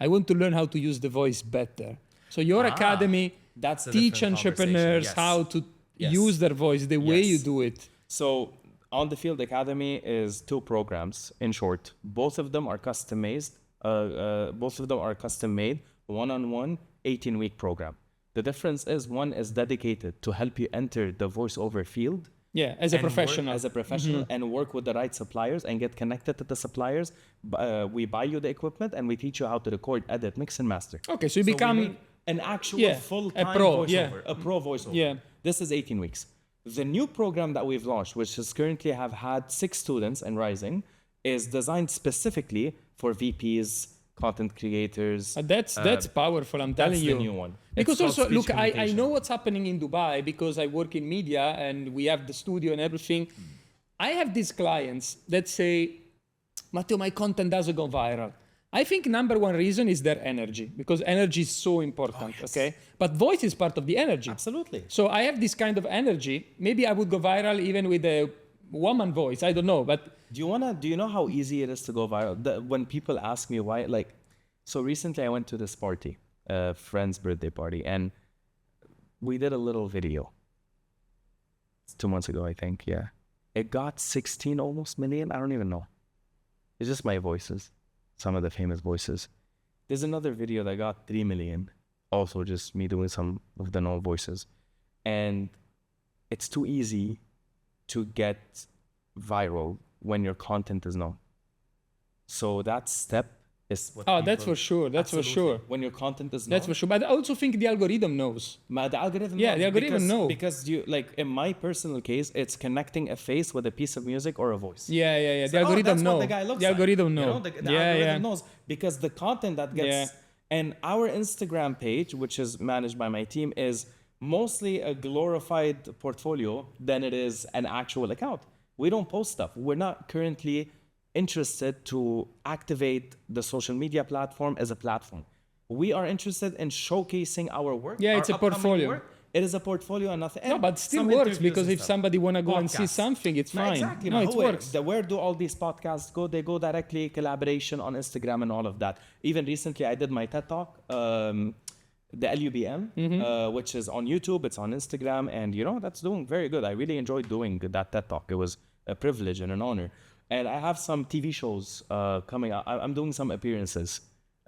I want to learn how to use the voice better. So your academy that's a teach different entrepreneurs conversation. Yes. how to Yes. use their voice the way you Yes. do it. So On the Field Academy is 2 programs. In short, both of them are custom made. Both of them are custom made, one-on-one, 18-week program. The difference is one is dedicated to help you enter the voiceover field. Yeah, as a and work professional. as a professional and work with the right suppliers and get connected to the suppliers. We buy you the equipment and we teach you how to record, edit, mix, and master. Okay, so you we become make an actual yeah, full-time a pro, voiceover, yeah. a pro voiceover. Yeah. This is 18 weeks. The new program that we've launched, which is currently have had 6 students and rising, is designed specifically for VPs, content creators. that's powerful. I'm telling That's you. the new one. Because It's called also, look, speech I communication. know what's happening in Dubai because I work in media and we have the studio and everything. I have these clients that say, Matteo, my content doesn't go viral. I think number one reason is their energy because energy is so important, okay? But voice is part of the energy. Absolutely. So I have this kind of energy. Maybe I would go viral even with a woman voice. I don't know, but Do you know how easy it is to go viral? When people ask me why, so recently I went to this party, a friend's birthday party, and we did a little video. It's 2 months ago, I think, yeah. It got 16 almost million, I don't even know. It's just my voices, some of the famous voices. There's another video that got 3 million, also just me doing some of the known voices. And it's too easy to get viral when your content is known. So that step is what that's for sure. That's for Absolutely. sure. When your content is known. That's for sure. But I also think the algorithm knows. The algorithm Yeah, knows the algorithm knows. because you in my personal case, it's connecting a face with a piece of music or a voice. Yeah. So, The algorithm that's knows. what the guy looks The like. algorithm You knows. know, the algorithm knows because the content that gets Yeah. and our Instagram page, which is managed by my team, is mostly a glorified portfolio than it is an actual account. We don't post stuff. We're not currently interested to activate the social media platform as a platform. We are interested in showcasing our work. Yeah, our it's a upcoming portfolio. work. It is a portfolio and nothing. No, but still some works interviews because and if stuff. somebody want to go and see Podcasts. something, it's No, fine. exactly. No, it works. Where do all these podcasts go? They go directly collaboration on Instagram and all of that. Even recently, I did my TED Talk, the LUBM, which is on YouTube. It's on Instagram. And, that's doing very good. I really enjoyed doing that TED Talk. It was a privilege and an honor. And I have some TV shows coming out. I'm doing some appearances.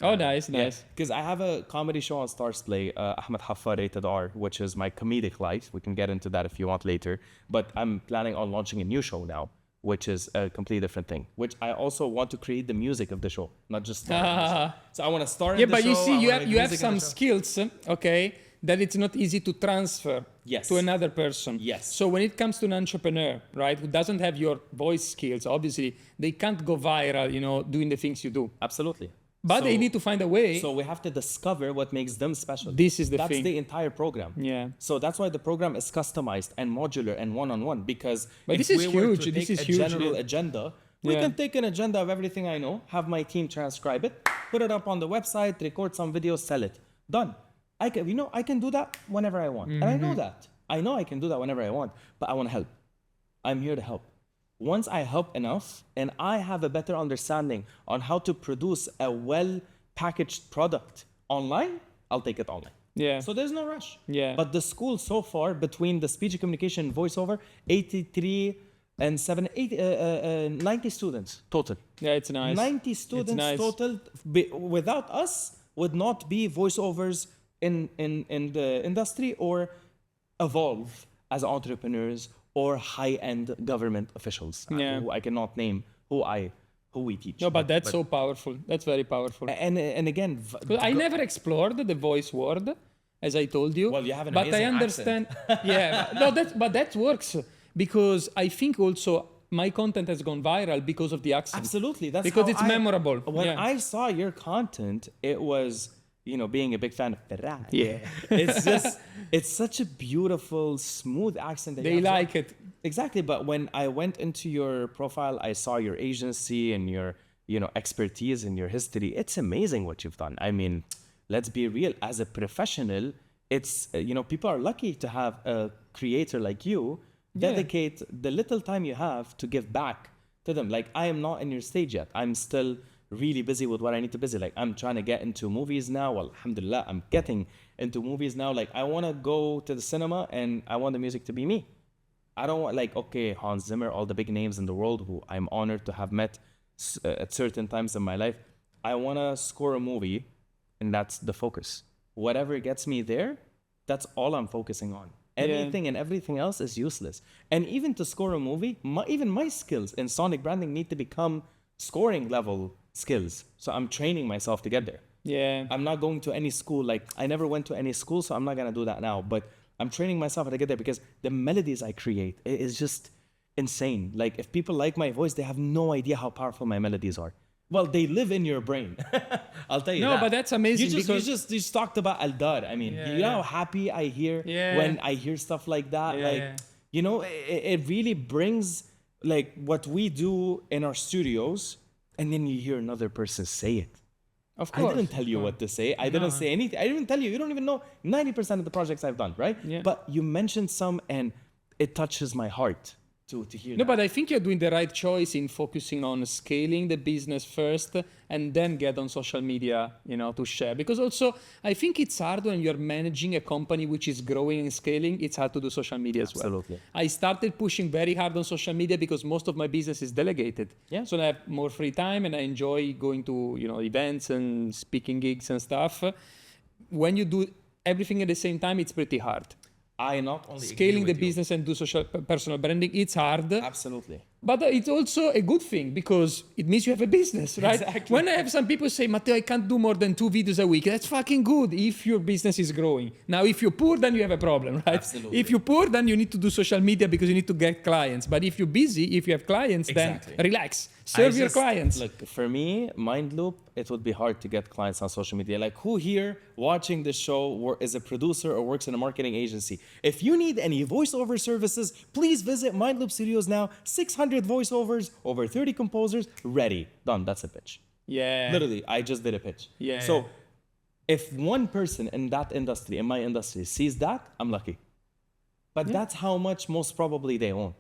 Oh, nice. Because I have a comedy show on Stars Play, Ahmad Haffar Rated R, which is my comedic life. We can get into that if you want later. But I'm planning on launching a new show now, which is a completely different thing. Which I also want to create the music of the show, not just star in the show. So I want to star in Yeah, the but show. you see, I you wanna have make you have music in some the show. skills, okay, that it's not easy to transfer Yes. to another person. Yes. So when it comes to an entrepreneur, right, who doesn't have your voice skills, obviously they can't go viral, doing the things you do. Absolutely. But they need to find a way. So we have to discover what makes them special. This is the That's thing. the entire program. Yeah. So that's why the program is customized and modular and one-on-one, because But if this is we were huge. to This take is a huge. general agenda, we Yeah. can take an agenda of everything I know, have my team transcribe it, put it up on the website, record some videos, sell it. Done. I can do that whenever I want. And I know that. I know I can do that whenever I want, but I want to help. I'm here to help. Once I help enough and I have a better understanding on how to produce a well-packaged product online, I'll take it online. Yeah. So there's no rush. Yeah. But the school so far, between the speech communication and voiceover, 83 and 90 students total. Yeah, it's nice. 90 students nice. total. Without us, would not be voiceovers in the industry or evolve as entrepreneurs or high-end government officials. Yeah. Who I cannot name who we teach. No, but that's so powerful. That's very powerful. And again, But I never explored the voice word, as I told you. Well, you have an but I amazing understand. Yeah, no, but that works because I think also my content has gone viral because of the accent. Absolutely, that's because how it's memorable. When Yeah. I saw your content, it was, being a big fan of Ferrari. Yeah. It's such a beautiful, smooth accent. That They you have. like it. Exactly, but when I went into your profile, I saw your agency and your, expertise and your history. It's amazing what you've done. I mean, let's be real. As a professional, it's, people are lucky to have a creator like you dedicate the little time you have to give back to them. Like, I am not in your stage yet. I'm still really busy with what I need to busy. Like, I'm trying to get into movies now. Well, alhamdulillah, I'm getting into movies now. Like, I want to go to the cinema and I want the music to be me. I don't want, okay, Hans Zimmer, all the big names in the world who I'm honored to have met at certain times in my life. I want to score a movie, and that's the focus. Whatever gets me there, that's all I'm focusing on. Anything and everything else is useless. And even to score a movie, even my skills in sonic branding need to become scoring level skills. So I'm training myself to get there. Yeah. I'm not going to any school. I never went to any school, so I'm not going to do that now. But I'm training myself to get there because the melodies I create is just insane. Like, if people like my voice, they have no idea how powerful my melodies are. Well, they live in your brain. I'll tell you that. No, but that's amazing You because just talked about Eldar. I mean, you know how happy I hear when I hear stuff like that. It really brings what we do in our studios, and then you hear another person say it. of course. I didn't tell you what to say. I didn't say anything. I didn't tell you. You don't even know 90% of the projects I've done, right? Yeah. But you mentioned some, and it touches my heart to hear No, that. but I think you're doing the right choice in focusing on scaling the business first and then get on social media, to share. Because also, I think it's hard when you're managing a company which is growing and scaling, it's hard to do social media as well. Absolutely. I started pushing very hard on social media because most of my business is delegated. Yeah. So I have more free time and I enjoy going to, events and speaking gigs and stuff. When you do everything at the same time, it's pretty hard. I not only Scaling the agree with you. business and do personal branding, it's hard. Absolutely. But it's also a good thing because it means you have a business, right? Exactly. When I have some people say, Matteo, I can't do more than 2 videos a week, that's fucking good if your business is growing. Now, if you're poor, then you have a problem, right? Absolutely. If you're poor, then you need to do social media because you need to get clients. But if you're busy, if you have clients, Exactly. then relax. Serve your clients. Look, for me, Mindloop, it would be hard to get clients on social media. Like, who here watching this show is a producer or works in a marketing agency? If you need any voiceover services, please visit Mindloop Studios now. 600 voiceovers, over 30 composers, ready. Done. That's a pitch. Yeah. Literally, I just did a pitch. Yeah. So if one person in that industry, in my industry, sees that, I'm lucky. But that's how much most probably they won't.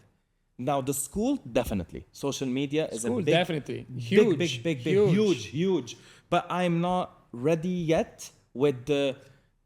Now, the school, definitely. Social media is School, a big, definitely. Huge. huge. But I'm not ready yet with the,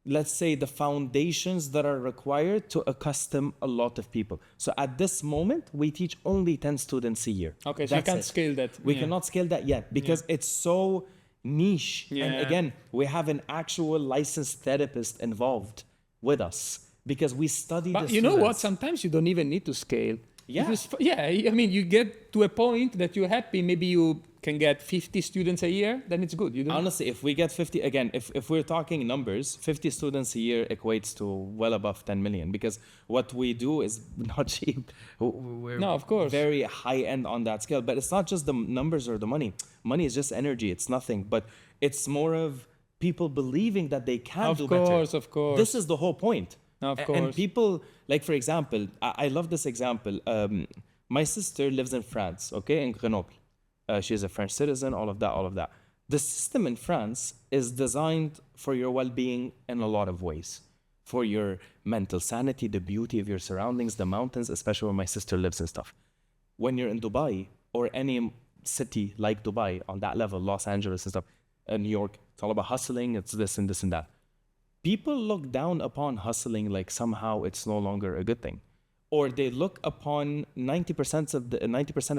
let's say, the foundations that are required to accustom a lot of people. So at this moment, we teach only 10 students a year. Okay, so you That's can't it. scale that. We Yeah. cannot scale that yet because it's so niche. And Yeah. again, we have an actual licensed therapist involved with us because we study But the you know what? students. Sometimes you don't even need to scale. Yeah. I mean, you get to a point that you're happy. Maybe you can get 50 students a year, then it's good. You don't. Honestly, if we get 50, again, if we're talking numbers, 50 students a year equates to well above 10 million, because what we do is not cheap. We're No, of course. very high end on that scale. But it's not just the numbers or the money. Money is just energy. It's nothing. But it's more of people believing that they can do better. Of course. This is the whole point. Of And course. people, like for example, I love this example. My sister lives in France, okay, in Grenoble. She's a French citizen, all of that. The system in France is designed for your well-being in a lot of ways. For your mental sanity, the beauty of your surroundings, the mountains, especially where my sister lives and stuff. When you're in Dubai or any city like Dubai on that level, Los Angeles and stuff, New York, it's all about hustling, it's this and this and that. People look down upon hustling like somehow it's no longer a good thing. Or they look upon 90%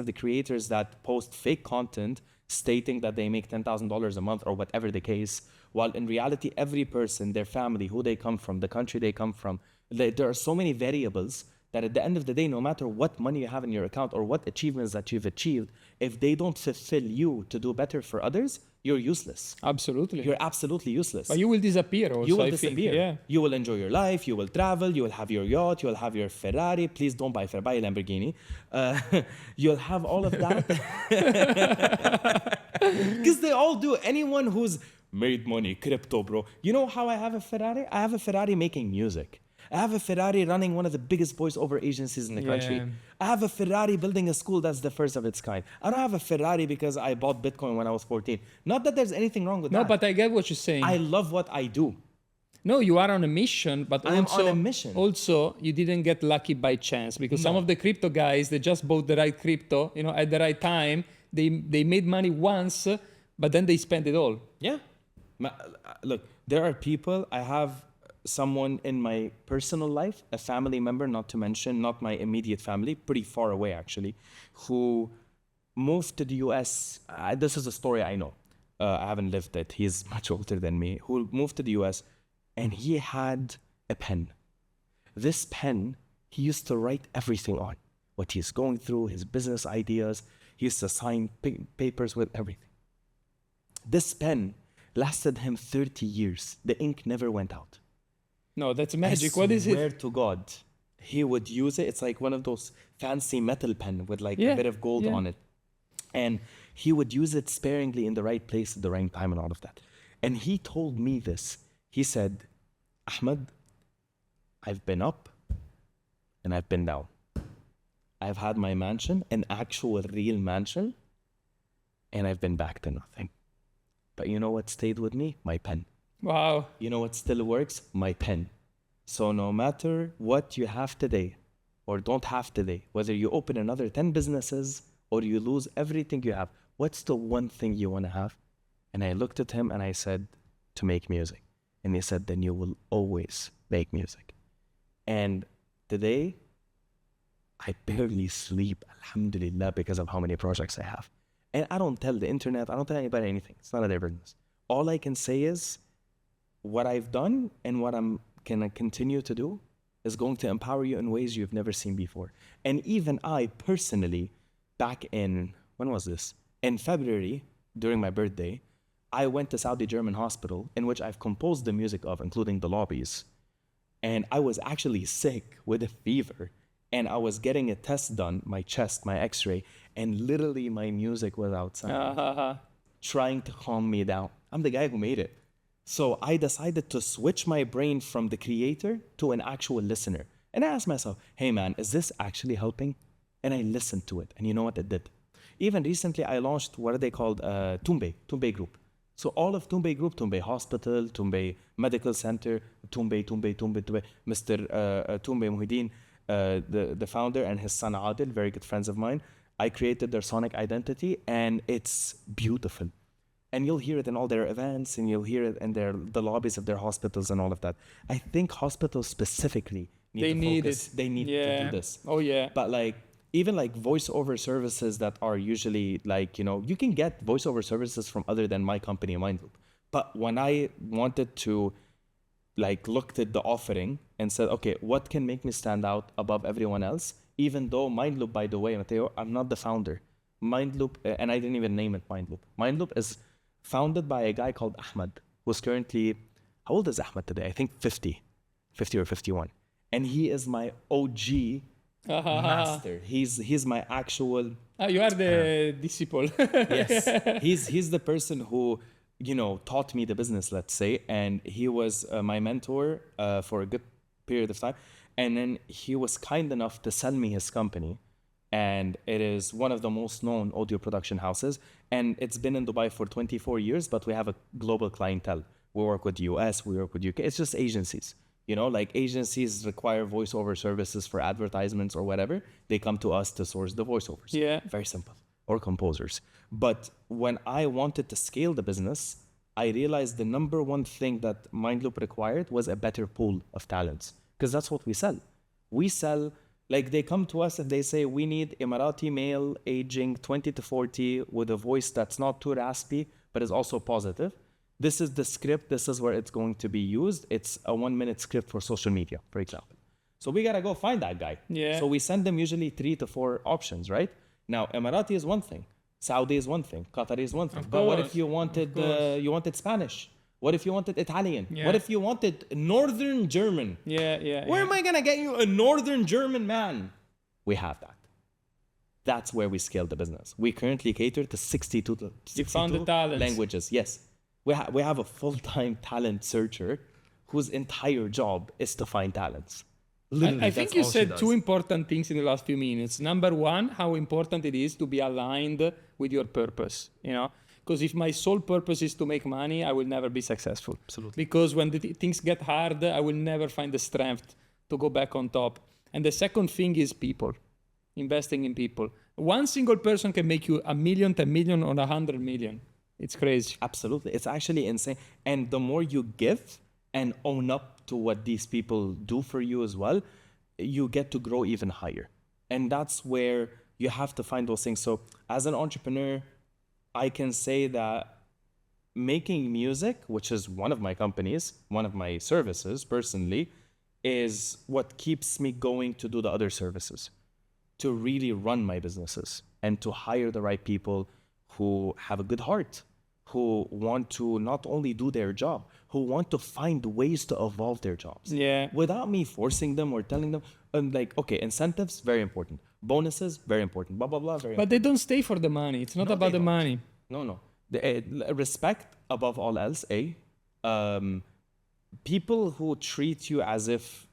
of the creators that post fake content stating that they make $10,000 a month or whatever the case, while in reality, every person, their family, who they come from, the country they come from, there are so many variables that at the end of the day, no matter what money you have in your account or what achievements that you've achieved, if they don't fulfill you to do better for others, you're useless. Absolutely. You're absolutely useless. But you will disappear also. You will I think. disappear. Yeah. You will enjoy your life. You will travel. You will have your yacht. You will have your Ferrari. Please don't buy Ferrari, buy a Lamborghini. You'll have all of that. Because they all do. Anyone who's made money, crypto, bro. You know how I have a Ferrari? I have a Ferrari making music. I have a Ferrari running one of the biggest voice-over agencies in the country. I have a Ferrari building a school that's the first of its kind. I don't have a Ferrari because I bought Bitcoin when I was 14. Not that there's anything wrong with that. No, but I get what you're saying. I love what I do. No, you are on a mission, but I'm also, on a mission. Also, you didn't get lucky by chance because some of the crypto guys, they just bought the right crypto, at the right time. They made money once, but then they spent it all. Yeah. Look, there are people, I have someone in my personal life, a family member, not to mention, not my immediate family, pretty far away actually, who moved to the US. This is a story I know. I haven't lived it. He's much older than me. Who moved to the US and he had a pen. This pen, he used to write everything on. What he's going through, his business ideas. He used to sign papers with everything. This pen lasted him 30 years. The ink never went out. No, that's magic. What is it? I swear to God, he would use it. It's like one of those fancy metal pen with like a bit of gold on it. And he would use it sparingly in the right place at the right time and all of that. And he told me this. He said, Ahmad, I've been up and I've been down. I've had my mansion, an actual real mansion, and I've been back to nothing. But you know what stayed with me? My pen. Wow. You know what still works? My pen. So no matter what you have today or don't have today, whether you open another 10 businesses or you lose everything you have, what's the one thing you want to have? And I looked at him and I said, to make music. And he said, then you will always make music. And today, I barely sleep, alhamdulillah, because of how many projects I have. And I don't tell the internet, I don't tell anybody anything. It's none of their business. All I can say is, what I've done and what I'm gonna continue to do is going to empower you in ways you've never seen before. And even I personally, back in, when was this? In February, during my birthday, I went to Saudi German hospital in which I've composed the music of, including the lobbies. And I was actually sick with a fever. And I was getting a test done, my chest, my x-ray, and literally my music was outside, trying to calm me down. I'm the guy who made it. So I decided to switch my brain from the creator to an actual listener. And I asked myself, hey man, is this actually helping? And I listened to it. And you know what it did? Even recently, I launched what are they called? Tumbe Group. So all of Tumbe Group, Tumbe Hospital, Tumbe Medical Center, Tumbe, Mr. Tumbe Muhyiddin, the founder, and his son Adil, very good friends of mine. I created their sonic identity and it's beautiful. And you'll hear it in all their events and you'll hear it in the lobbies of their hospitals and all of that. I think hospitals specifically need to do this. Oh yeah. But like, even like voiceover services that are usually like, you can get voiceover services from other than my company, Mindloop. But when I wanted to like looked at the offering and said, okay, what can make me stand out above everyone else? Even though Mindloop, by the way, Matteo, I'm not the founder. Mindloop, and I didn't even name it Mindloop. Mindloop is founded by a guy called Ahmad, who's currently, how old is Ahmad today? I think 50 or 51. And he is my OG master. He's my actual. You are the disciple. Yes, he's the person who taught me the business, let's say, and he was my mentor for a good period of time, and then he was kind enough to sell me his company, and it is one of the most known audio production houses, and it's been in Dubai for 24 years, but we have a global clientele. We work with US, we work with UK. It's just agencies. Like agencies require voiceover services for advertisements or whatever. They come to us to source the voiceovers. Yeah. Very simple. Or composers. But when I wanted to scale the business, I realized the number one thing that Mindloop required was a better pool of talents. Because that's what we sell. We sell, like they come to us and they say, we need Emirati male aging 20 to 40 with a voice that's not too raspy, but is also positive. This is the script. This is where it's going to be used. It's a 1-minute script for social media, for example. So we got to go find that guy. Yeah. So we send them usually 3 to 4 options, right? Now, Emirati is one thing. Saudi is one thing. Qatari is one thing. But what if you wanted Spanish? What if you wanted Italian? Yeah. What if you wanted Northern German? Yeah. Where am I going to get you a Northern German man? We have that. That's where we scale the business. We currently cater to 62 You found the talents. languages. Yes. We have a full-time talent searcher whose entire job is to find talents. Literally, I think that's you all she said does. 2 important things in the last few minutes. Number one, how important it is to be aligned with your purpose, Because if my sole purpose is to make money, I will never be successful. Absolutely. Because when things get hard, I will never find the strength to go back on top. And the second thing is people, investing in people. One single person can make you 1 million, 10 million, or 100 million. It's crazy. Absolutely. It's actually insane. And the more you give and own up to what these people do for you as well, you get to grow even higher. And that's where you have to find those things. So as an entrepreneur, I can say that making music, which is one of my companies, one of my services personally, is what keeps me going to do the other services, to really run my businesses and to hire the right people who have a good heart, who want to not only do their job, who want to find ways to evolve their jobs. Yeah. Without me forcing them or telling them, incentives, very important. Bonuses, very important. Blah, blah, blah, very important. But they don't stay for the money. It's not No, about they the don't. money. No. Respect above all else, people who treat you as if,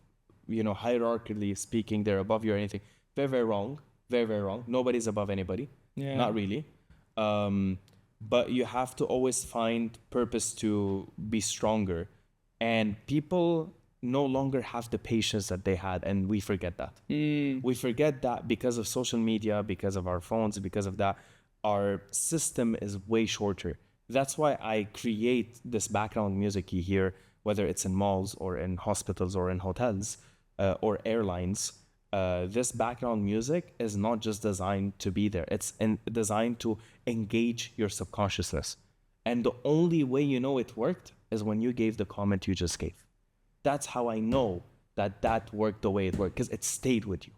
hierarchically speaking, they're above you or anything, very, very wrong. Very, very wrong. Nobody's above anybody. Yeah. Not really. But you have to always find purpose to be stronger. And people no longer have the patience that they had, and we forget that. We forget that because of social media, because of our phones, because of that, our system is way shorter. That's why I create this background music you hear, whether it's in malls or in hospitals or in hotels or airlines. This background music is not just designed to be there. It's designed to engage your subconsciousness. And the only way you know it worked is when you gave the comment you just gave. That's how I know that worked the way it worked, because it stayed with you.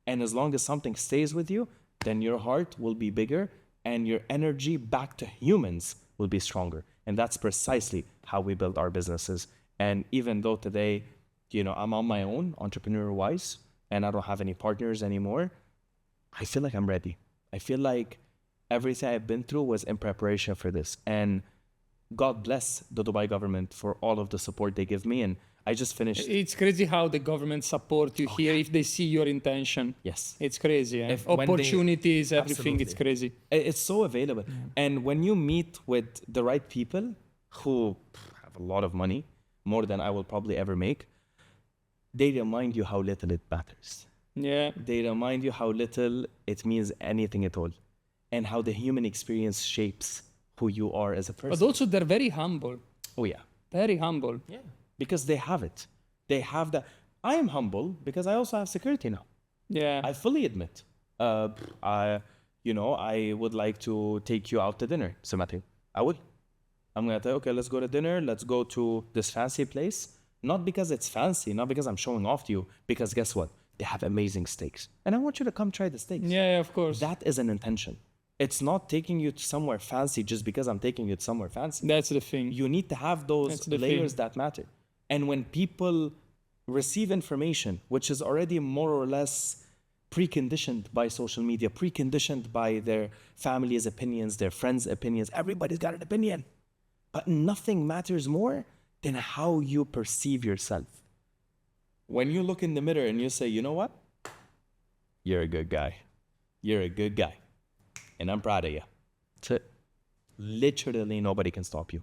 And as long as something stays with you, then your heart will be bigger and your energy back to humans will be stronger. And that's precisely how we build our businesses. And even though today, I'm on my own, entrepreneur-wise, and I don't have any partners anymore, I feel like I'm ready. I feel like everything I've been through was in preparation for this. And God bless the Dubai government for all of the support they give me. And I just finished. It's crazy how the government support you here if they see your intention. Yes. It's crazy. When they- Opportunities, everything. Absolutely. It's crazy. It's so available. And when you meet with the right people who have a lot of money, more than I will probably ever make, they remind you how little it matters. Yeah. They remind you how little it means anything at all, and how the human experience shapes who you are as a person. But also they're very humble. Oh yeah. Very humble. Yeah. Because they have it. They have that. I am humble because I also have security now. Yeah. I fully admit. I would like to take you out to dinner. So Matteo, I will. I'm gonna tell you, okay, let's go to dinner. Let's go to this fancy place. Not because it's fancy, not because I'm showing off to you, because guess what? They have amazing steaks. And I want you to come try the steaks. Yeah, of course. That is an intention. It's not taking you to somewhere fancy just because I'm taking you to somewhere fancy. That's the thing. You need to have those layers that matter. And when people receive information, which is already more or less preconditioned by social media, preconditioned by their family's opinions, their friends' opinions, everybody's got an opinion. But nothing matters more than how you perceive yourself. When you look in the mirror and you say, you know what? You're a good guy. You're a good guy. And I'm proud of you. That's it. Literally nobody can stop you.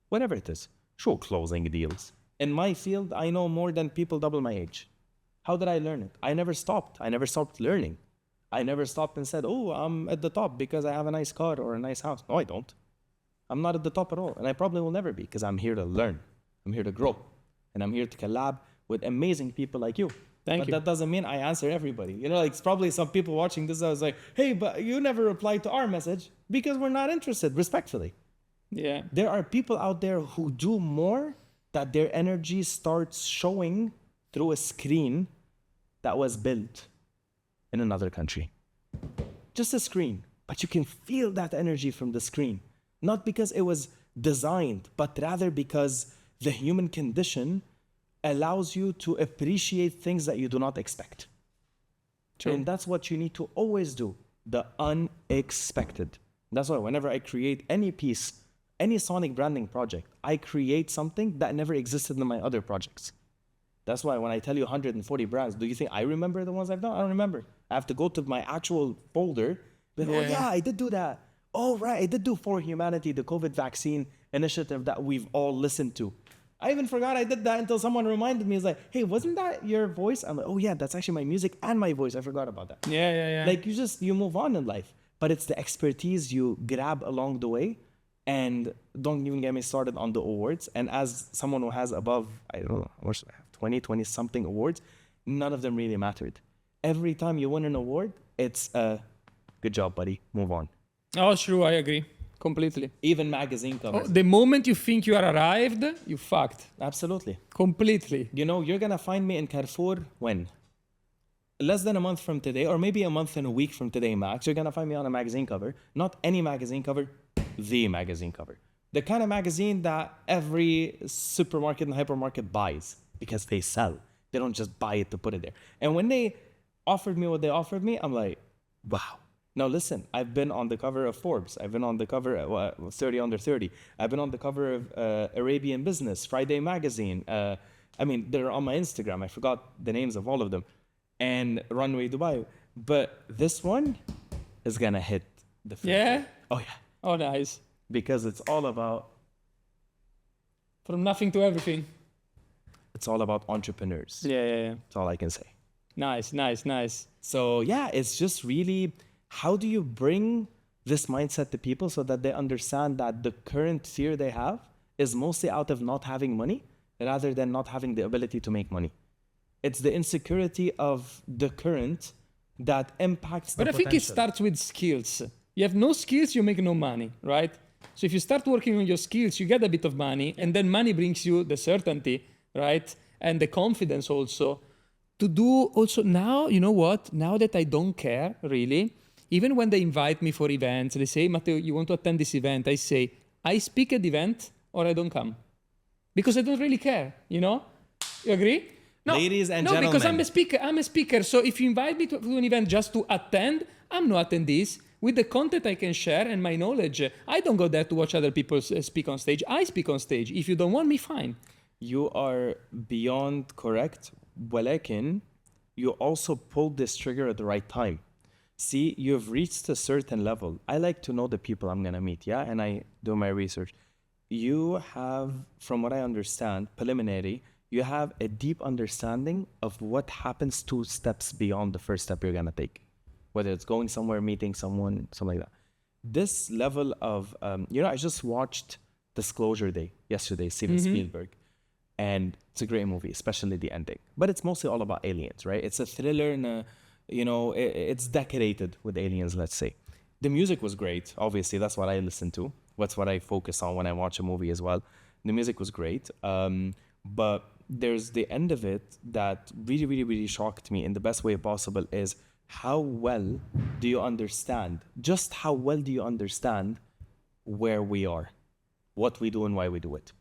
Whatever it is. Show closing deals. In my field, I know more than people double my age. How did I learn it? I never stopped. I never stopped learning. I never stopped and said, oh, I'm at the top because I have a nice car or a nice house. No, I don't. I'm not at the top at all. And I probably will never be because I'm here to learn. I'm here to grow. And I'm here to collab with amazing people like you. Thank But you. that doesn't mean I answer everybody. You know, like it's probably some people watching this. I was like, hey, but you never replied to our message because we're not interested, respectfully. Yeah. There are people out there who do more that their energy starts showing through a screen that was built in another country. Just a screen. But you can feel that energy from the screen. Not because it was designed, but rather because the human condition allows you to appreciate things that you do not expect. True. And that's what you need to always do, the unexpected. That's why whenever I create any piece, any sonic branding project, I create something that never existed in my other projects. That's why when I tell you 140 brands, do you think I remember the ones I've done? I don't remember. I have to go to my actual folder. But, oh yeah, I did do that. Oh right, I did do For Humanity, the COVID vaccine initiative that we've all listened to. I even forgot I did that until someone reminded me. It's like, hey, wasn't that your voice? I'm like, oh yeah, that's actually my music and my voice. I forgot about that. Yeah. Like you move on in life, but it's the expertise you grab along the way. And don't even get me started on the awards. And as someone who has above, I don't know, what should I have, 20 something awards, none of them really mattered. Every time you win an award, it's good job, buddy. Move on. Oh, true. I agree completely. Even magazine covers. The moment you think you are arrived, you fucked Absolutely. completely. You know, you're going to find me in Carrefour when? Less than a month from today, or maybe a month and a week from today, max. You're going to find me on a magazine cover. Not any magazine cover, the magazine cover. The kind of magazine that every supermarket and hypermarket buys because they sell. They don't just buy it to put it there. And when they offered me what they offered me, I'm like, wow. Now listen, I've been on the cover of Forbes. I've been on the cover of 30 Under 30. I've been on the cover of Arabian Business, Friday Magazine. I mean, they're on my Instagram. I forgot the names of all of them. And Runway Dubai. But this one is going to hit the filter. Yeah? Oh, yeah. Oh, nice. Because it's all about From nothing to everything. It's all about entrepreneurs. Yeah. That's all I can say. Nice. So yeah, it's just really, how do you bring this mindset to people so that they understand that the current fear they have is mostly out of not having money rather than not having the ability to make money. It's the insecurity of the current that impacts the But I think it starts with skills. You have no skills, you make no money, right? So if you start working on your skills, you get a bit of money, and then money brings you the certainty, right? And the confidence also. To do also now, you know what? Now that I don't care, really, even when they invite me for events, they say, Matteo, you want to attend this event? I say, I speak at the event or I don't come. Because I don't really care, you know? You agree? No, Ladies and no, gentlemen. because I'm a speaker. So if you invite me to an event just to attend, I'm no attendees. With the content I can share and my knowledge, I don't go there to watch other people speak on stage. I speak on stage. If you don't want me, fine. You are beyond correct. ولكن you also pulled this trigger at the right time. See, you've reached a certain level. I like to know the people I'm going to meet, yeah? And I do my research. You have, from what I understand, preliminary, you have a deep understanding of what happens 2 steps beyond the first step you're going to take. Whether it's going somewhere, meeting someone, something like that. This level of, I just watched Disclosure Day yesterday, Steven Spielberg. And it's a great movie, especially the ending. But it's mostly all about aliens, right? It's a thriller and, it's decorated with aliens, let's say. The music was great. Obviously, that's what I listen to. That's what I focus on when I watch a movie as well. The music was great. But there's the end of it that really, really, really shocked me in the best way possible is how well do you understand, just how well do you understand where we are, what we do and why we do it?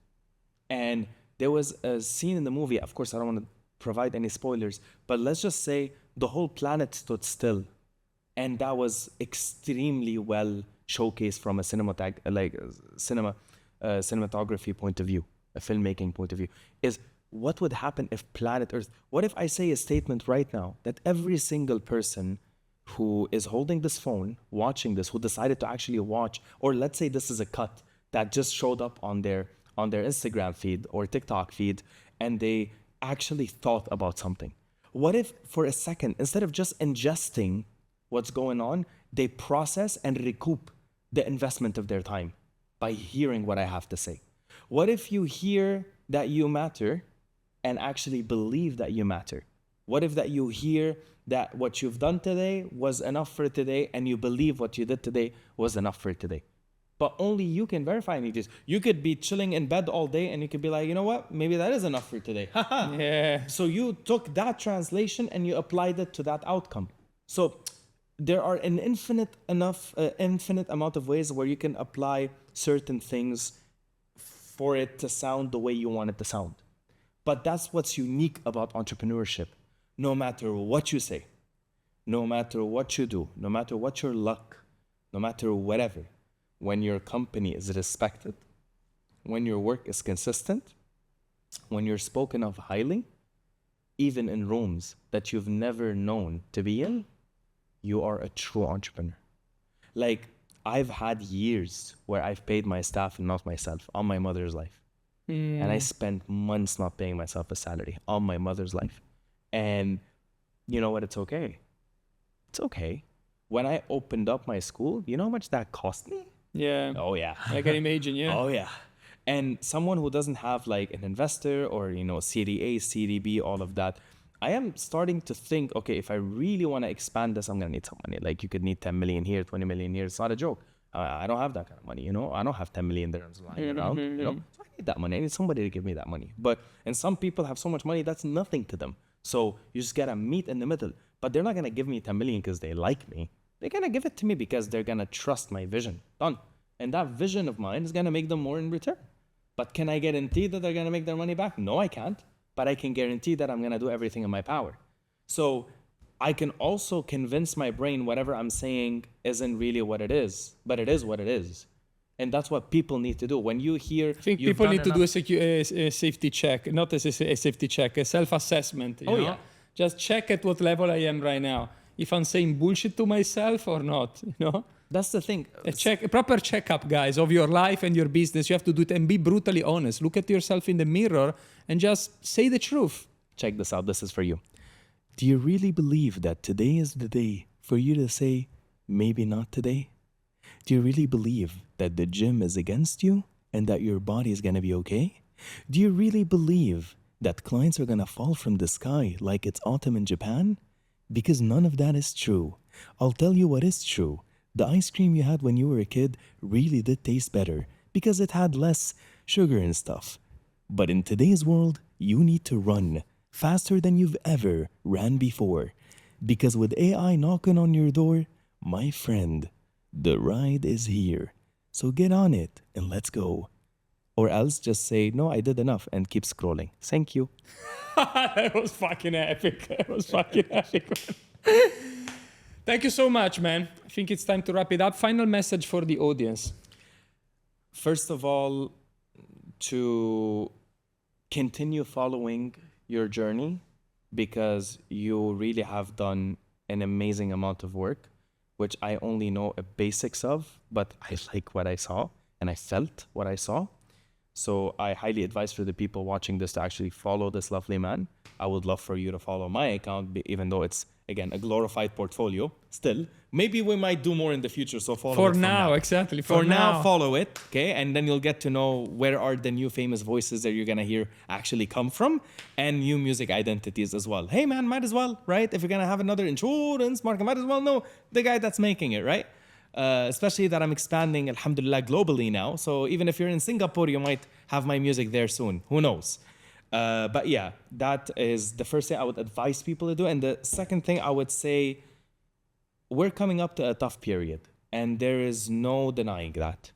And there was a scene in the movie, of course, I don't want to provide any spoilers, but let's just say the whole planet stood still. And that was extremely well showcased from a cinematography point of view, a filmmaking point of view. Is what would happen if planet Earth? What if I say a statement right now that every single person who is holding this phone, watching this, who decided to actually watch, or let's say this is a cut that just showed up on their Instagram feed or TikTok feed, and they actually thought about something. What if for a second, instead of just ingesting what's going on, they process and recoup the investment of their time by hearing what I have to say? What if you hear that you matter and actually believe that you matter? What if that you hear that what you've done today was enough for today and you believe what you did today was enough for today? But only you can verify any of this. You could be chilling in bed all day and you could be like, you know what? Maybe that is enough for today. Yeah. So you took that translation and you applied it to that outcome. So there are an infinite amount of ways where you can apply certain things for it to sound the way you want it to sound. But that's what's unique about entrepreneurship. No matter what you say, no matter what you do, no matter what your luck, no matter whatever, when your company is respected, when your work is consistent, when you're spoken of highly, even in rooms that you've never known to be in, you are a true entrepreneur. Like, I've had years where I've paid my staff and not myself on my mother's life. And I spent months not paying myself a salary on my mother's life. And you know what? It's okay. It's okay. When I opened up my school, you know how much that cost me? Yeah. Oh, yeah. I can imagine, yeah. Oh, yeah. And someone who doesn't have like an investor or, Series A, Series B, all of that, I am starting to think, okay, if I really want to expand this, I'm going to need some money. Like you could need 10 million here, 20 million here. It's not a joke. I don't have that kind of money, I don't have 10 million dirhams lying around, So I need that money. I need somebody to give me that money. And some people have so much money, that's nothing to them. So you just got to meet in the middle. But they're not going to give me 10 million because they like me. They're going to give it to me because they're going to trust my vision. Done. And that vision of mine is going to make them more in return. But can I guarantee that they're going to make their money back? No, I can't. But I can guarantee that I'm going to do everything in my power. So I can also convince my brain whatever I'm saying isn't really what it is, but it is what it is. And that's what people need to do. When you hear... I think people need to do a safety check, not a safety check, a self-assessment. You know? yeah. Just check at what level I am right now. If I'm saying bullshit to myself or not, That's the thing. A proper checkup, guys, of your life and your business. You have to do it and be brutally honest. Look at yourself in the mirror and just say the truth. Check this out. This is for you. Do you really believe that today is the day for you to say, maybe not today? Do you really believe that the gym is against you and that your body is going to be okay? Do you really believe that clients are going to fall from the sky like it's autumn in Japan? Because none of that is true. I'll tell you what is true. The ice cream you had when you were a kid really did taste better because it had less sugar and stuff. But in today's world, you need to run faster than you've ever ran before. Because with AI knocking on your door, my friend, the ride is here. So get on it and let's go. Or else just say, no, I did enough and keep scrolling. Thank you. That was fucking epic. Thank you so much, man. I think it's time to wrap it up. Final message for the audience. First of all, to continue following your journey because you really have done an amazing amount of work, which I only know a basics of, but I like what I saw and I felt what I saw. So I highly advise for the people watching this to actually follow this lovely man. I would love for you to follow my account, even though it's, again, a glorified portfolio. Still, maybe we might do more in the future, so follow it for now. Exactly. For now, follow it, okay? And then you'll get to know where are the new famous voices that you're gonna hear actually come from, and new music identities as well. Hey man, might as well, right? If you're gonna have another insurance market, might as well know the guy that's making it, right? Especially that I'm expanding, alhamdulillah, globally now. So even if you're in Singapore, you might have my music there soon. Who knows? But yeah, that is the first thing I would advise people to do. And the second thing I would say, we're coming up to a tough period, and there is no denying that.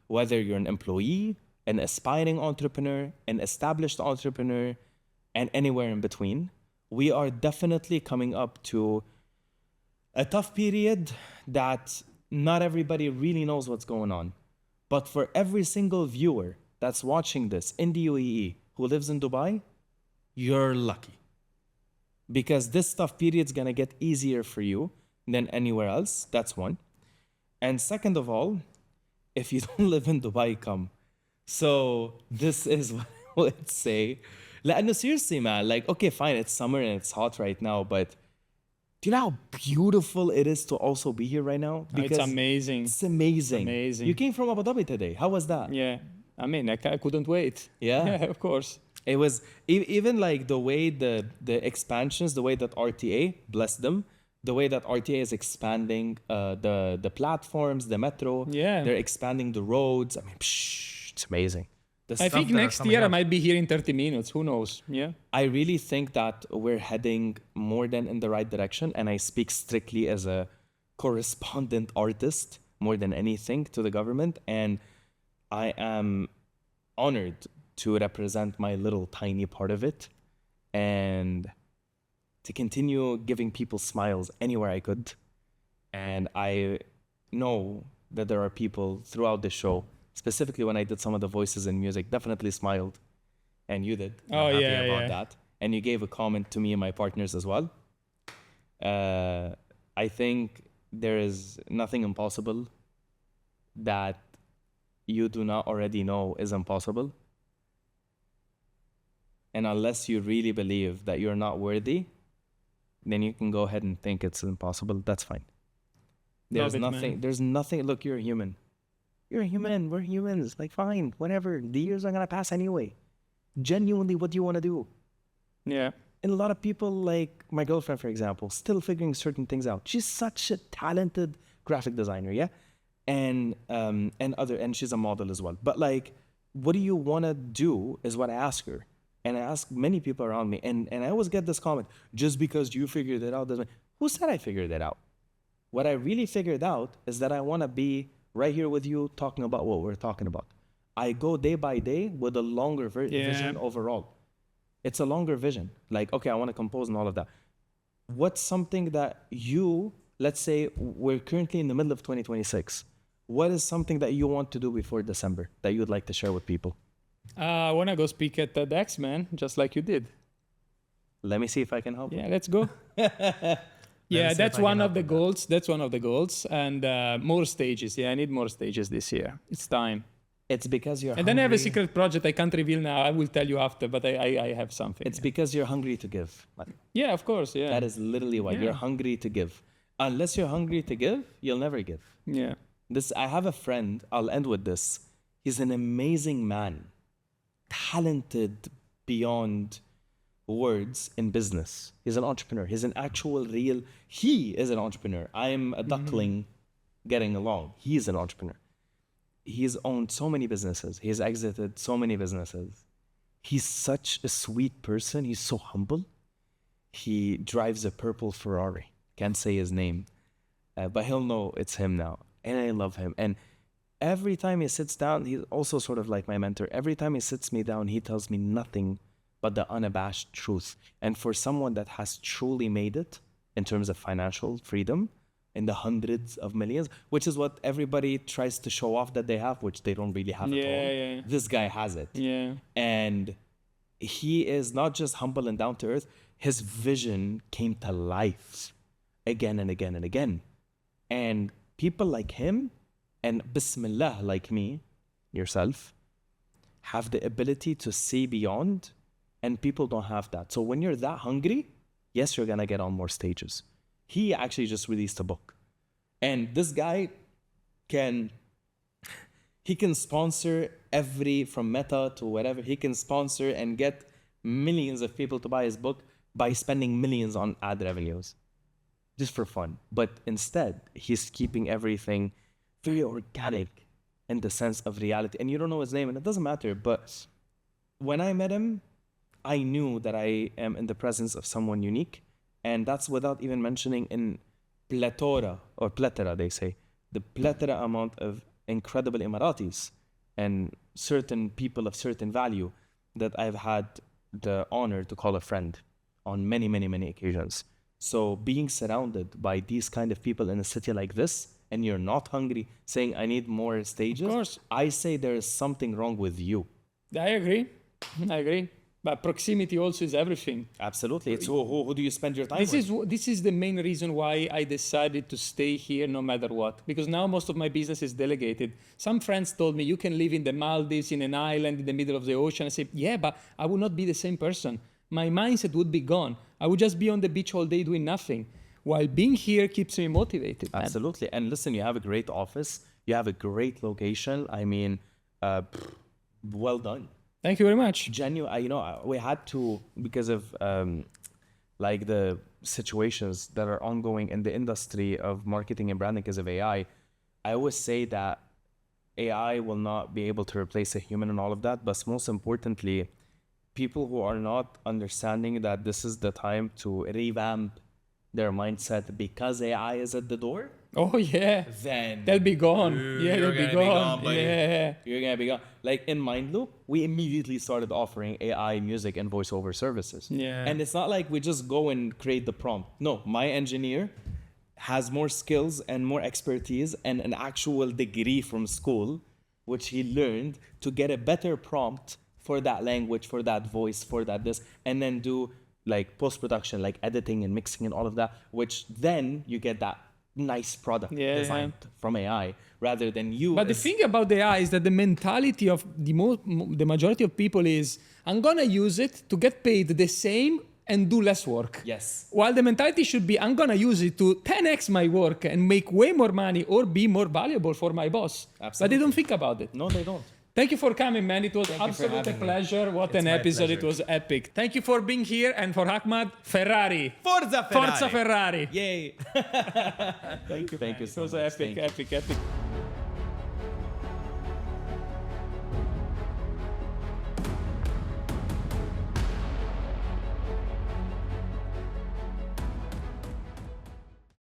Whether you're an employee, an aspiring entrepreneur, an established entrepreneur, and anywhere in between, we are definitely coming up to a tough period that not everybody really knows what's going on. But for every single viewer that's watching this in the UAE who lives in Dubai, you're lucky. Because this tough period is going to get easier for you than anywhere else. That's one. And second of all, if you don't live in Dubai, come. So this is what I would say. Like, no, seriously, man. Like, okay, fine, it's summer and it's hot right now, but do you know how beautiful it is to also be here right now? It's amazing. It's amazing. Amazing. You came from Abu Dhabi today. How was that? Yeah. I mean, I couldn't wait. Yeah? Yeah, of course. It was even like the way the expansions, the way that RTA, bless them, the way that RTA is expanding the platforms, the metro. Yeah. They're expanding the roads. I mean, it's amazing. The I stuff think that are next coming year I up. might be here in 30 minutes. Who knows? Yeah. I really think that we're heading more than in the right direction. And I speak strictly as a correspondent artist more than anything to the government. And I am honored to represent my little tiny part of it and to continue giving people smiles anywhere I could. And I know that there are people throughout the show, specifically when I did some of the voices and music, definitely smiled. And you did. I'm Oh, happy yeah, about yeah. that. And you gave a comment to me and my partners as well. I think there is nothing impossible that you do not already know is impossible. And unless you really believe that you're not worthy, then you can go ahead and think it's impossible. That's fine. Love it, man. There's nothing. Look, you're a human. You're a human. We're humans. Like, fine, whatever. The years are going to pass anyway. Genuinely, what do you want to do? Yeah. And a lot of people, like my girlfriend, for example, still figuring certain things out. She's such a talented graphic designer, yeah? And she's a model as well. But like, what do you want to do is what I ask her. And I ask many people around me, and I always get this comment, just because you figured it out doesn't mean, who said I figured it out? What I really figured out is that I want to be right here with you talking about what we're talking about. I go day by day with a longer vision overall. It's a longer vision. Like, okay, I want to compose and all of that. What's something that you, let's say we're currently in the middle of 2026. What is something that you want to do before December that you'd like to share with people? I want to go speak at TEDx, man, just like you did. Let me see if I can help. Yeah, let's go. Yeah, that's one of the goals. That's one of the goals. And more stages. Yeah, I need more stages this year. It's time. It's because you're And hungry. then I have a secret project I can't reveal now. I will tell you after, but I have something. It's because you're hungry to give. Yeah, of course. Yeah. That is literally why. Yeah. You're hungry to give. Unless you're hungry to give, you'll never give. Yeah. I have a friend, I'll end with this. He's an amazing man, talented beyond words in business. He's an entrepreneur. He's an actual real, he is an entrepreneur. I'm a duckling getting along. He's an entrepreneur. He's owned so many businesses. He's exited so many businesses. He's such a sweet person. He's so humble. He drives a purple Ferrari. Can't say his name, but he'll know it's him now. And I love him. And every time he sits down, he's also sort of like my mentor. Every time he sits me down, he tells me nothing but the unabashed truth. And for someone that has truly made it in terms of financial freedom in the hundreds of millions, which is what everybody tries to show off that they have, which they don't really have at all. Yeah. This guy has it. Yeah. And he is not just humble and down to earth. His vision came to life again and again and again. And people like him and Bismillah like me, yourself, have the ability to see beyond, and people don't have that. So when you're that hungry, yes, you're going to get on more stages. He actually just released a book. And this guy can sponsor from Meta to whatever. He can sponsor and get millions of people to buy his book by spending millions on ad revenues. Just for fun. But instead, he's keeping everything very organic in the sense of reality. And you don't know his name, and it doesn't matter. But when I met him, I knew that I am in the presence of someone unique. And that's without even mentioning in plethora, they say, the plethora amount of incredible Emiratis and certain people of certain value that I've had the honor to call a friend on many, many, many occasions. So being surrounded by these kind of people in a city like this, and you're not hungry, saying I need more stages, Of course. I say there is something wrong with you. I agree. I agree. But proximity also is everything. Absolutely. It's who do you spend your time This with? this is the main reason why I decided to stay here no matter what. Because now most of my business is delegated. Some friends told me you can live in the Maldives, in an island in the middle of the ocean. I said, yeah, but I would not be the same person. My mindset would be gone. I would just be on the beach all day doing nothing. While being here keeps me motivated. Man. Absolutely. And listen, you have a great office. You have a great location. I mean, well done. Thank you very much. We had to, because of like the situations that are ongoing in the industry of marketing and branding because of AI. I always say that AI will not be able to replace a human and all of that, but most importantly, people who are not understanding that this is the time to revamp their mindset because AI is at the door, Oh yeah. then They'll be gone. Yeah, you're they'll be gonna gone. buddy. Yeah. You're gonna be gone. Like in Mindloop, we immediately started offering AI music and voiceover services. Yeah. And it's not like we just go and create the prompt. No, my engineer has more skills and more expertise and an actual degree from school, which he learned to get a better prompt for that language, for that voice, for that this, and then do like post-production, like editing and mixing and all of that, which then you get that nice product designed from AI rather than you. But the thing about the AI is that the mentality of the majority of people is, I'm gonna use it to get paid the same and do less work. Yes. While the mentality should be, I'm gonna use it to 10x my work and make way more money or be more valuable for my boss. Absolutely. But they don't think about it. No, they don't. Thank you for coming, man. It was Thank you for absolute having me. pleasure. What It's an my episode. pleasure. It was epic. Thank you for being here. And for Ahmad, Ferrari. Forza Ferrari. Forza Ferrari. Yay. Thank you. Thank you It so was much. epic, Thank you. epic.